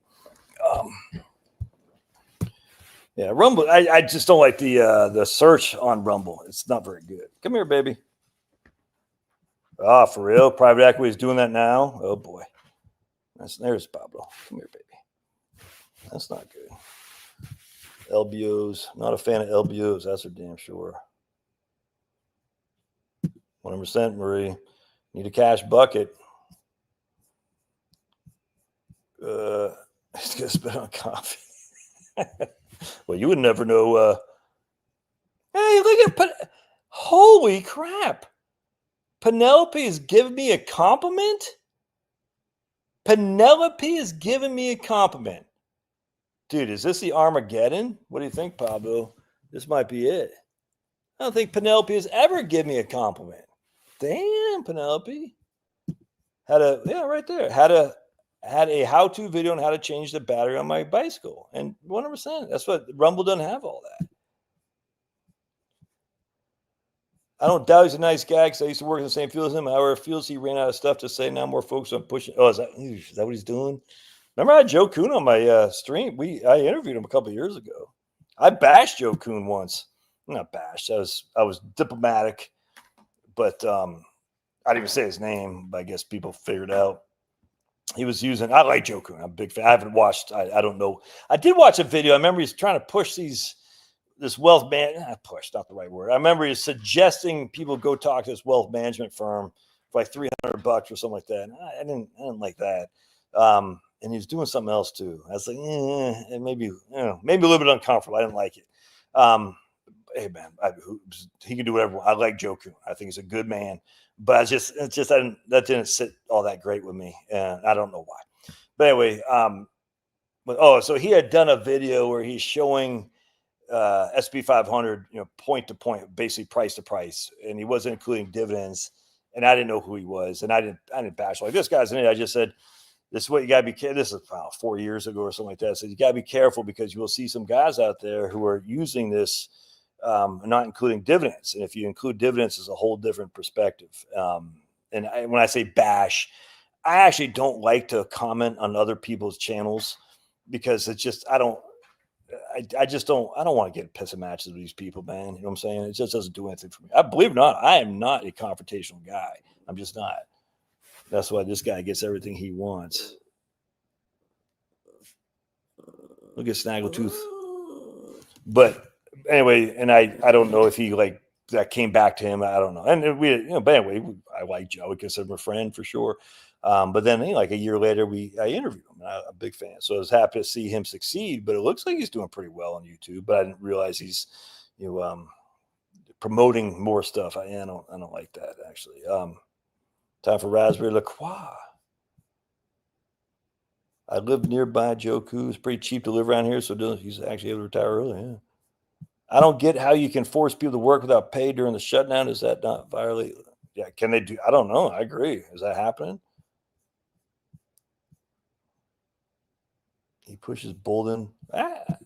Yeah, Rumble. I just don't like the search on Rumble. It's not very good. Come here, baby. For real? Private equity is doing that now? Oh boy. There's Pablo. Come here, baby. That's not good. LBOs. Not a fan of LBOs. That's for damn sure. 100%, Marie. Need a cash bucket. He's gonna spit on coffee. Well, you would never know. Hey, look at holy crap! Penelope is giving me a compliment. Penelope is giving me a compliment. Dude, is this the Armageddon? What do you think, Pablo? This might be it. I don't think Penelope has ever given me a compliment. Damn, Penelope. Right there. Had a how-to video on how to change the battery on my bicycle. And 100%. That's what Rumble doesn't have all that. I don't doubt he's a nice guy because I used to work in the same field as him. However, feels he ran out of stuff to say. Now more focused on pushing. Oh, is that what he's doing? Remember I had Joe Kuhn on my stream? I interviewed him a couple of years ago. I bashed Joe Kuhn once. Not bashed. I was diplomatic, but I didn't even say his name. But I guess people figured out he was using. I like Joe Kuhn. I'm a big fan. I haven't watched. I don't know. I did watch a video. I remember he's trying to push this wealth man. Push, not the right word. I remember he's suggesting people go talk to this wealth management firm for like $300 or something like that. I didn't like that. And he was doing something else too. I was like, and maybe a little bit uncomfortable. I didn't like it. Hey man, he can do whatever. I like Joe Kuhn. I think he's a good man, but that didn't sit all that great with me, and I don't know why. But anyway, so he had done a video where he's showing SP 500, point to point, basically price to price, and he wasn't including dividends. And I didn't know who he was, and I didn't bash like this guy's in it. I just said, this is what you got to be careful. This is 4 years ago or something like that. So you got to be careful because you will see some guys out there who are using this, not including dividends. And if you include dividends, it's a whole different perspective. When I say bash, I actually don't like to comment on other people's channels because it's just, I don't want to get pissing matches with these people, man. You know what I'm saying? It just doesn't do anything for me. I believe it or not, I am not a confrontational guy. I'm just not. That's why this guy gets everything he wants. Look at Snaggletooth. But anyway, and I don't know if he that came back to him. I don't know. And but anyway, I like Joe. We consider him a friend for sure. But then like a year later, I interviewed him. I'm a big fan. So I was happy to see him succeed, but it looks like he's doing pretty well on YouTube, but I didn't realize he's, promoting more stuff. I don't like that actually. Time for Raspberry La Croix. I live nearby Joe Koo. It's pretty cheap to live around here, so he's actually able to retire early. Yeah. I don't get how you can force people to work without pay during the shutdown. Is that not violate? Yeah, can they do? I don't know. I agree. Is that happening? He pushes Bolden. But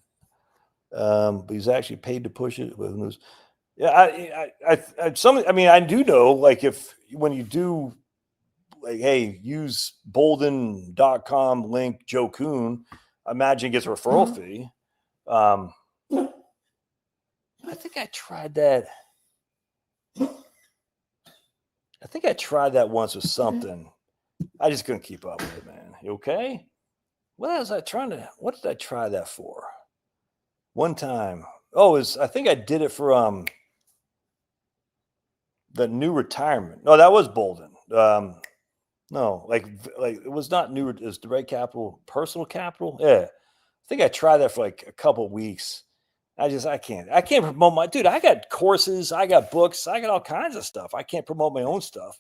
he's actually paid to push it. Who knows? Yeah, I do know, like when you do, like, hey, use bolden.com link Joe Kuhn, I imagine gets a referral fee. I think I tried that. I think I tried that once with something. I just couldn't keep up with it, man. You okay? What did I try that for? One time. I think I did it for the new retirement. No, that was Bolden. No, like it was not new. It was direct capital, personal capital. Yeah, I think I tried that for like a couple of weeks. I can't promote my dude. I got courses, I got books, I got all kinds of stuff. I can't promote my own stuff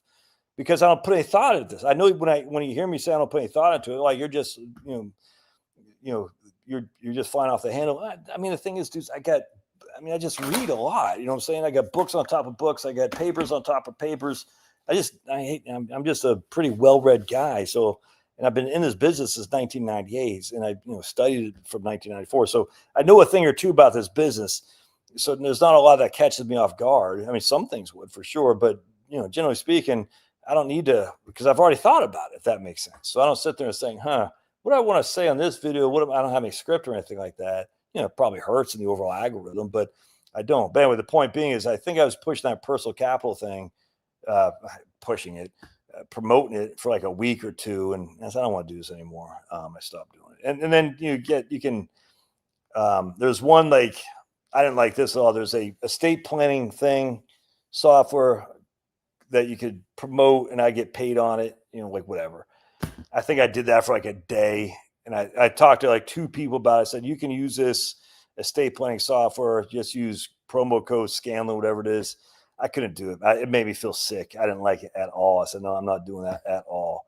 because I don't put any thought into this. I know when you hear me say I don't put any thought into it, like you're just you're just flying off the handle. I mean, the thing is, dude, I just read a lot. You know what I'm saying? I got books on top of books. I got papers on top of papers. I'm just a pretty well-read guy. So, and I've been in this business since 1998, and I studied it from 1994. So I know a thing or two about this business. So there's not a lot that catches me off guard. I mean, some things would for sure, but generally speaking, I don't need to, because I've already thought about it, if that makes sense. So I don't sit there and saying, what do I want to say on this video? I don't have any script or anything like that. It probably hurts in the overall algorithm, but I don't. But anyway, the point being is I think I was pushing that personal capital thing, pushing it, promoting it for like a week or two. And I said, I don't want to do this anymore. I stopped doing it. And then there's one, like, I didn't like this at all. There's a estate planning thing, software that you could promote and I get paid on it, like whatever. I think I did that for like a day. And I talked to like two people about it. I said, you can use this estate planning software. Just use promo code Scanlon, whatever it is. I couldn't do it. It made me feel sick. I didn't like it at all. I said, no, I'm not doing that at all.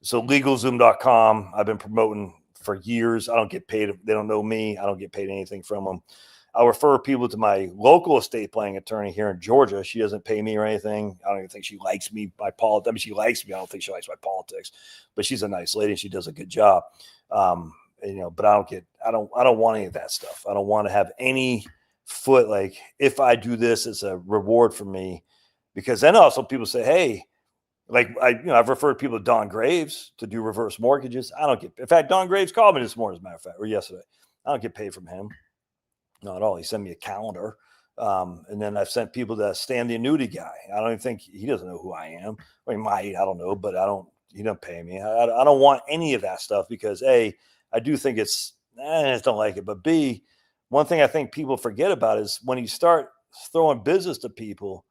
So LegalZoom.com, I've been promoting for years. I don't get paid. They don't know me. I don't get paid anything from them. I'll refer people to my local estate planning attorney here in Georgia. She doesn't pay me or anything. I don't even think she likes me by politics. I mean, she likes me. I don't think she likes my politics, but she's a nice lady. And she does a good job. But I don't want any of that stuff. I don't want to have any foot. Like if I do this, it's a reward for me, because then also people say, hey, like I've referred people to Don Graves to do reverse mortgages. I don't get. In fact, Don Graves called me this morning, as a matter of fact, or yesterday. I don't get paid from him. Not at all. He sent me a calendar. And then I've sent people to Stan the annuity guy. I don't even think he doesn't know who I am. Or he might, I don't know, but he don't pay me. I don't want any of that stuff because A, I do think it's, I just don't like it. But B, one thing I think people forget about is when you start throwing business to people,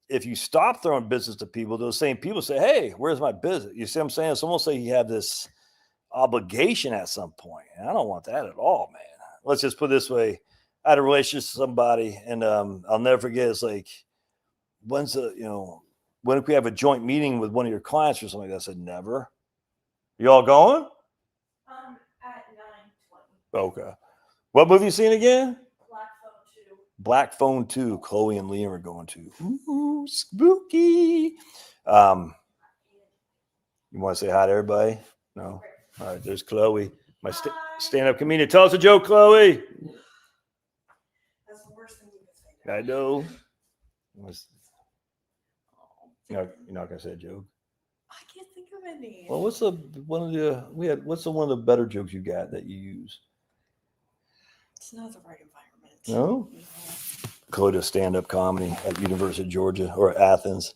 if you stop throwing business to people, those same people say, hey, where's my business? You see what I'm saying? It's almost like you have this obligation at some point. And I don't want that at all, man. Let's just put it this way. I had a relationship with somebody, and I'll never forget. It's like, when can we have a joint meeting with one of your clients or something like that? I said, never. You all going? At 9:20. Okay. What movie you seen again? Black Phone 2. Black Phone 2. Chloe and Liam are going to. Ooh, spooky. You want to say hi to everybody? No? All right, there's Chloe, my stand-up comedian. Tell us a joke, Chloe. That's the worst thing you can say. I know. You're not gonna say a joke. I can't think of any. Well, what's one of the better jokes you got that you use? It's not the right environment. No? Chloe does stand-up comedy at University of Georgia or Athens.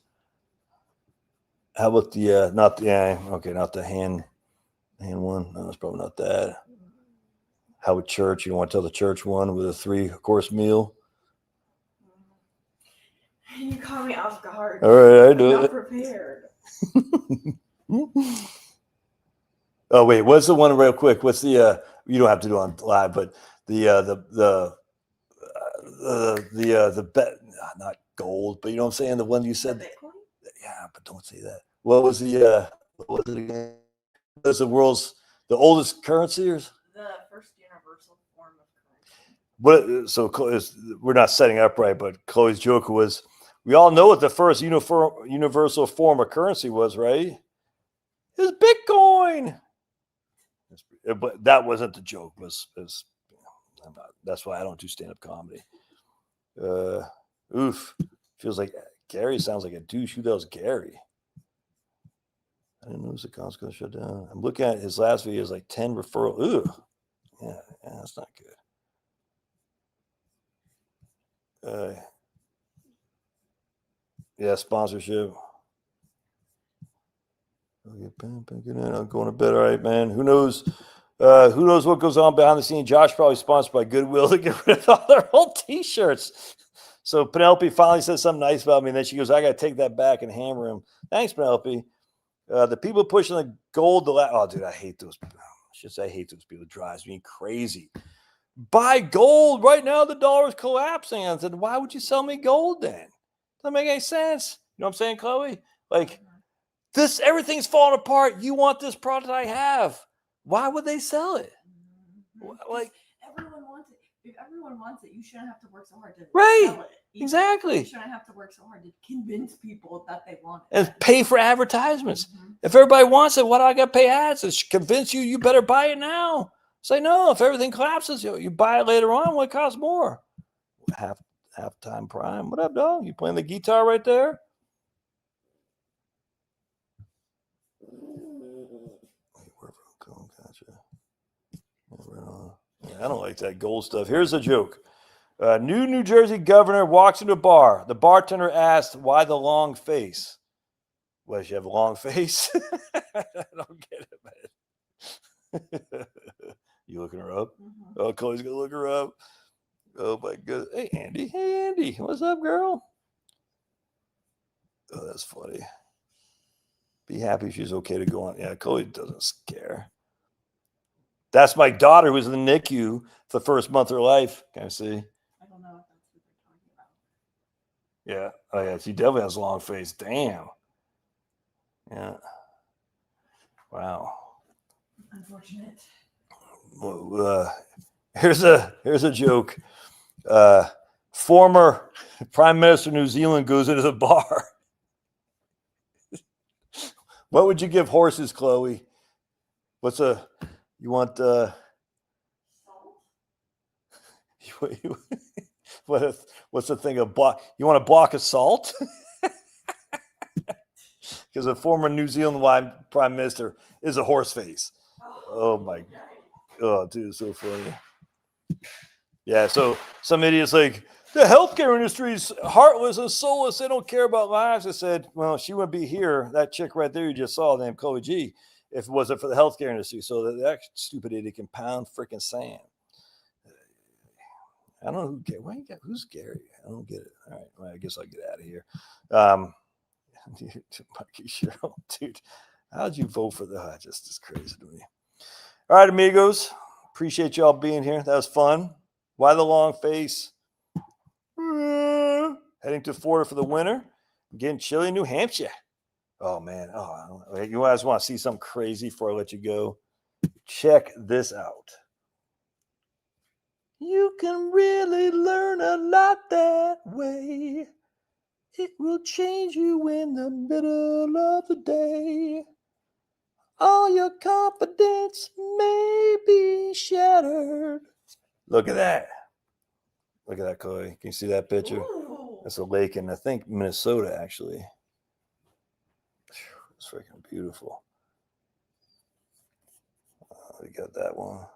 How about the not the hand one? No, it's probably not that. How about church? You want to tell the church one with a 3-course meal? You caught me off guard. All right, I do I'm not it. prepared. Oh wait, what's the one real quick? What's the you don't have to do it on live, but the bet, not gold, but you know what I'm saying? The one you said. Bitcoin? Yeah, but don't say that. What was what was it again? What's the oldest currency? Or? The first universal form of currency. So we're not setting up right, but Chloe's joke was, we all know what the first universal form of currency was, right? It was Bitcoin. But that wasn't the joke. That's why I don't do stand-up comedy. Feels like Gary sounds like a douche. Who does Gary? I didn't notice the account's going to shut down. I'm looking at his last video. Is like 10 referral. Ooh, yeah, that's not good. Yeah, sponsorship. I'm going to bed. All right, man. Who knows? Who knows what goes on behind the scenes? Josh probably sponsored by Goodwill to get rid of all their old T-shirts. So Penelope finally said something nice about me, and then she goes, "I got to take that back and hammer him." Thanks, Penelope. The people pushing the gold. Oh, dude, I hate those. I hate those people. It drives me crazy. Buy gold right now. The dollar is collapsing. I said, why would you sell me gold then? Doesn't make any sense. You know what I'm saying, Chloe? Like this, everything's falling apart. You want this product I have. Why would they sell it? Like everyone wants it. If everyone wants it, you shouldn't have to work so hard to right. sell it. Exactly. You shouldn't have to work so hard to convince people that they want it. And pay for advertisements. Mm-hmm. If everybody wants it, why do I got to pay ads? It's convince you better buy it now. Say no. If everything collapses, you buy it later on. What costs more? Halftime prime. What up, dog? You playing the guitar right there? I don't like that gold stuff. Here's a joke. New Jersey governor walks into a bar. The bartender asked, why the long face? Why does she have a long face? I don't get it, man. You looking her up? Mm-hmm. Oh, Chloe's going to look her up. Oh, my goodness. Hey, Andy. Hey, Andy. What's up, girl? Oh, that's funny. Be happy she's okay to go on. Yeah, Chloe doesn't care. That's my daughter who's in the NICU for the first month of her life. Can I see? I don't know if that's what they're talking about. Yeah. Oh, yeah. She definitely has a long face. Damn. Yeah. Wow. Unfortunate. Here's a joke. Former Prime Minister of New Zealand goes into the bar. What would you give horses, Chloe? What's you want Salt? what's the thing of block? You want a block of salt? Because a former New Zealand Prime Minister is a horse face. Oh my, oh dude, it's so funny. Yeah, so some idiots like the healthcare industry is heartless and soulless. They don't care about lives. I said, well, she wouldn't be here. That chick right there you just saw, named Chloe G, if it wasn't for the healthcare industry. So that stupid idiot can pound freaking sand. I don't know who's Gary. I don't get it. All right, well, I guess I'll get out of here. Mikey Cheryl, dude, how'd you vote for that? Just is crazy to me. All right, amigos, appreciate y'all being here. That was fun. Why the long face? Heading to Florida for the winter. Getting chilly in New Hampshire. Oh man. Oh, you guys want to see something crazy before I let you go? Check this out. You can really learn a lot that way. It will change you in the middle of the day. All your confidence may be shattered. Look at that. Look at that, Chloe. Can you see that picture? Ooh. That's a lake in, I think, Minnesota, actually. It's freaking beautiful. We got that one.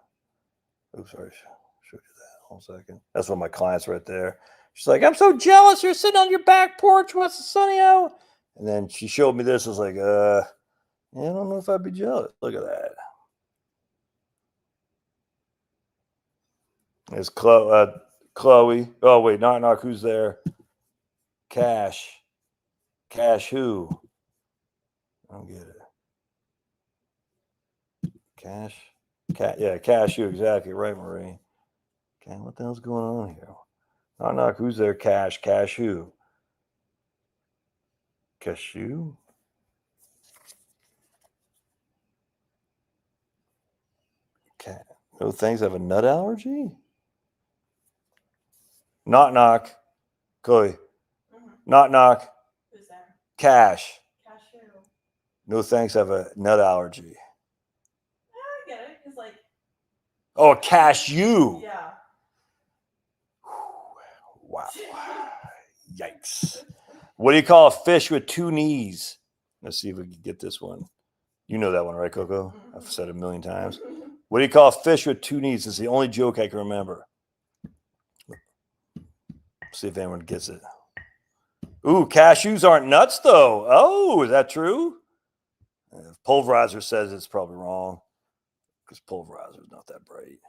Oops, sorry. Show you that. 1 second. That's one of my clients right there. She's like, I'm so jealous. You're sitting on your back porch. What's the sunny out? And then she showed me this. I was like, yeah, I don't know if I'd be jealous. Look at that. There's Chloe. Oh, wait. Knock. Who's there? Cash. Cash who? I don't get it. Cash. Yeah, cashew. Exactly. Right, Marie. Okay, what the hell's going on here? Knock. Who's there? Cash who? Cashew? Okay. No thanks. I have a nut allergy? Knock. Chloe. Mm-hmm. Knock. Who's there? Cash. Cashew. No thanks. I have a nut allergy. I get it. It's like. Oh, a cashew. Yeah. Wow. Yikes. What do you call a fish with 2 knees? Let's see if we can get this one. You know that one, right, Coco? I've said it 1,000,000 times. What do you call a fish with 2 knees? It's the only joke I can remember. See if anyone gets it. Ooh, cashews aren't nuts, though. Oh, is that true? Pulverizer says it's probably wrong because pulverizer is not that bright.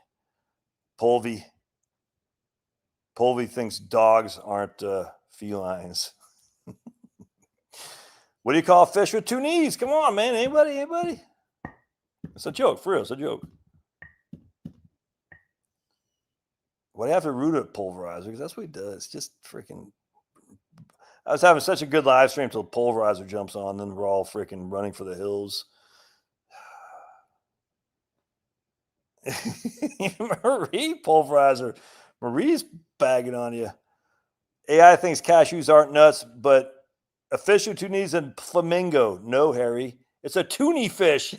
Pulvy thinks dogs aren't felines. What do you call a fish with 2 knees? Come on, man. Anybody? It's a joke. For real, it's a joke. Why do you have to root at pulverizer? Because that's what he does. Just freaking. I was having such a good live stream until pulverizer jumps on, then we're all freaking running for the hills. Marie pulverizer. Marie's bagging on you. AI thinks cashews aren't nuts, but a fish with 2 knees and flamingo. No, Harry. It's a toonie fish.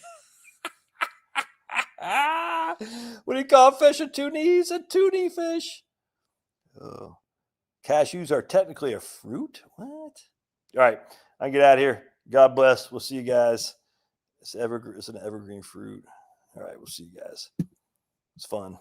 What do you call a fish with 2 knees? A toonie fish. Oh. Cashews are technically a fruit? What? All right. I can get out of here. God bless. We'll see you guys. It's an evergreen fruit. All right. We'll see you guys. It's fun.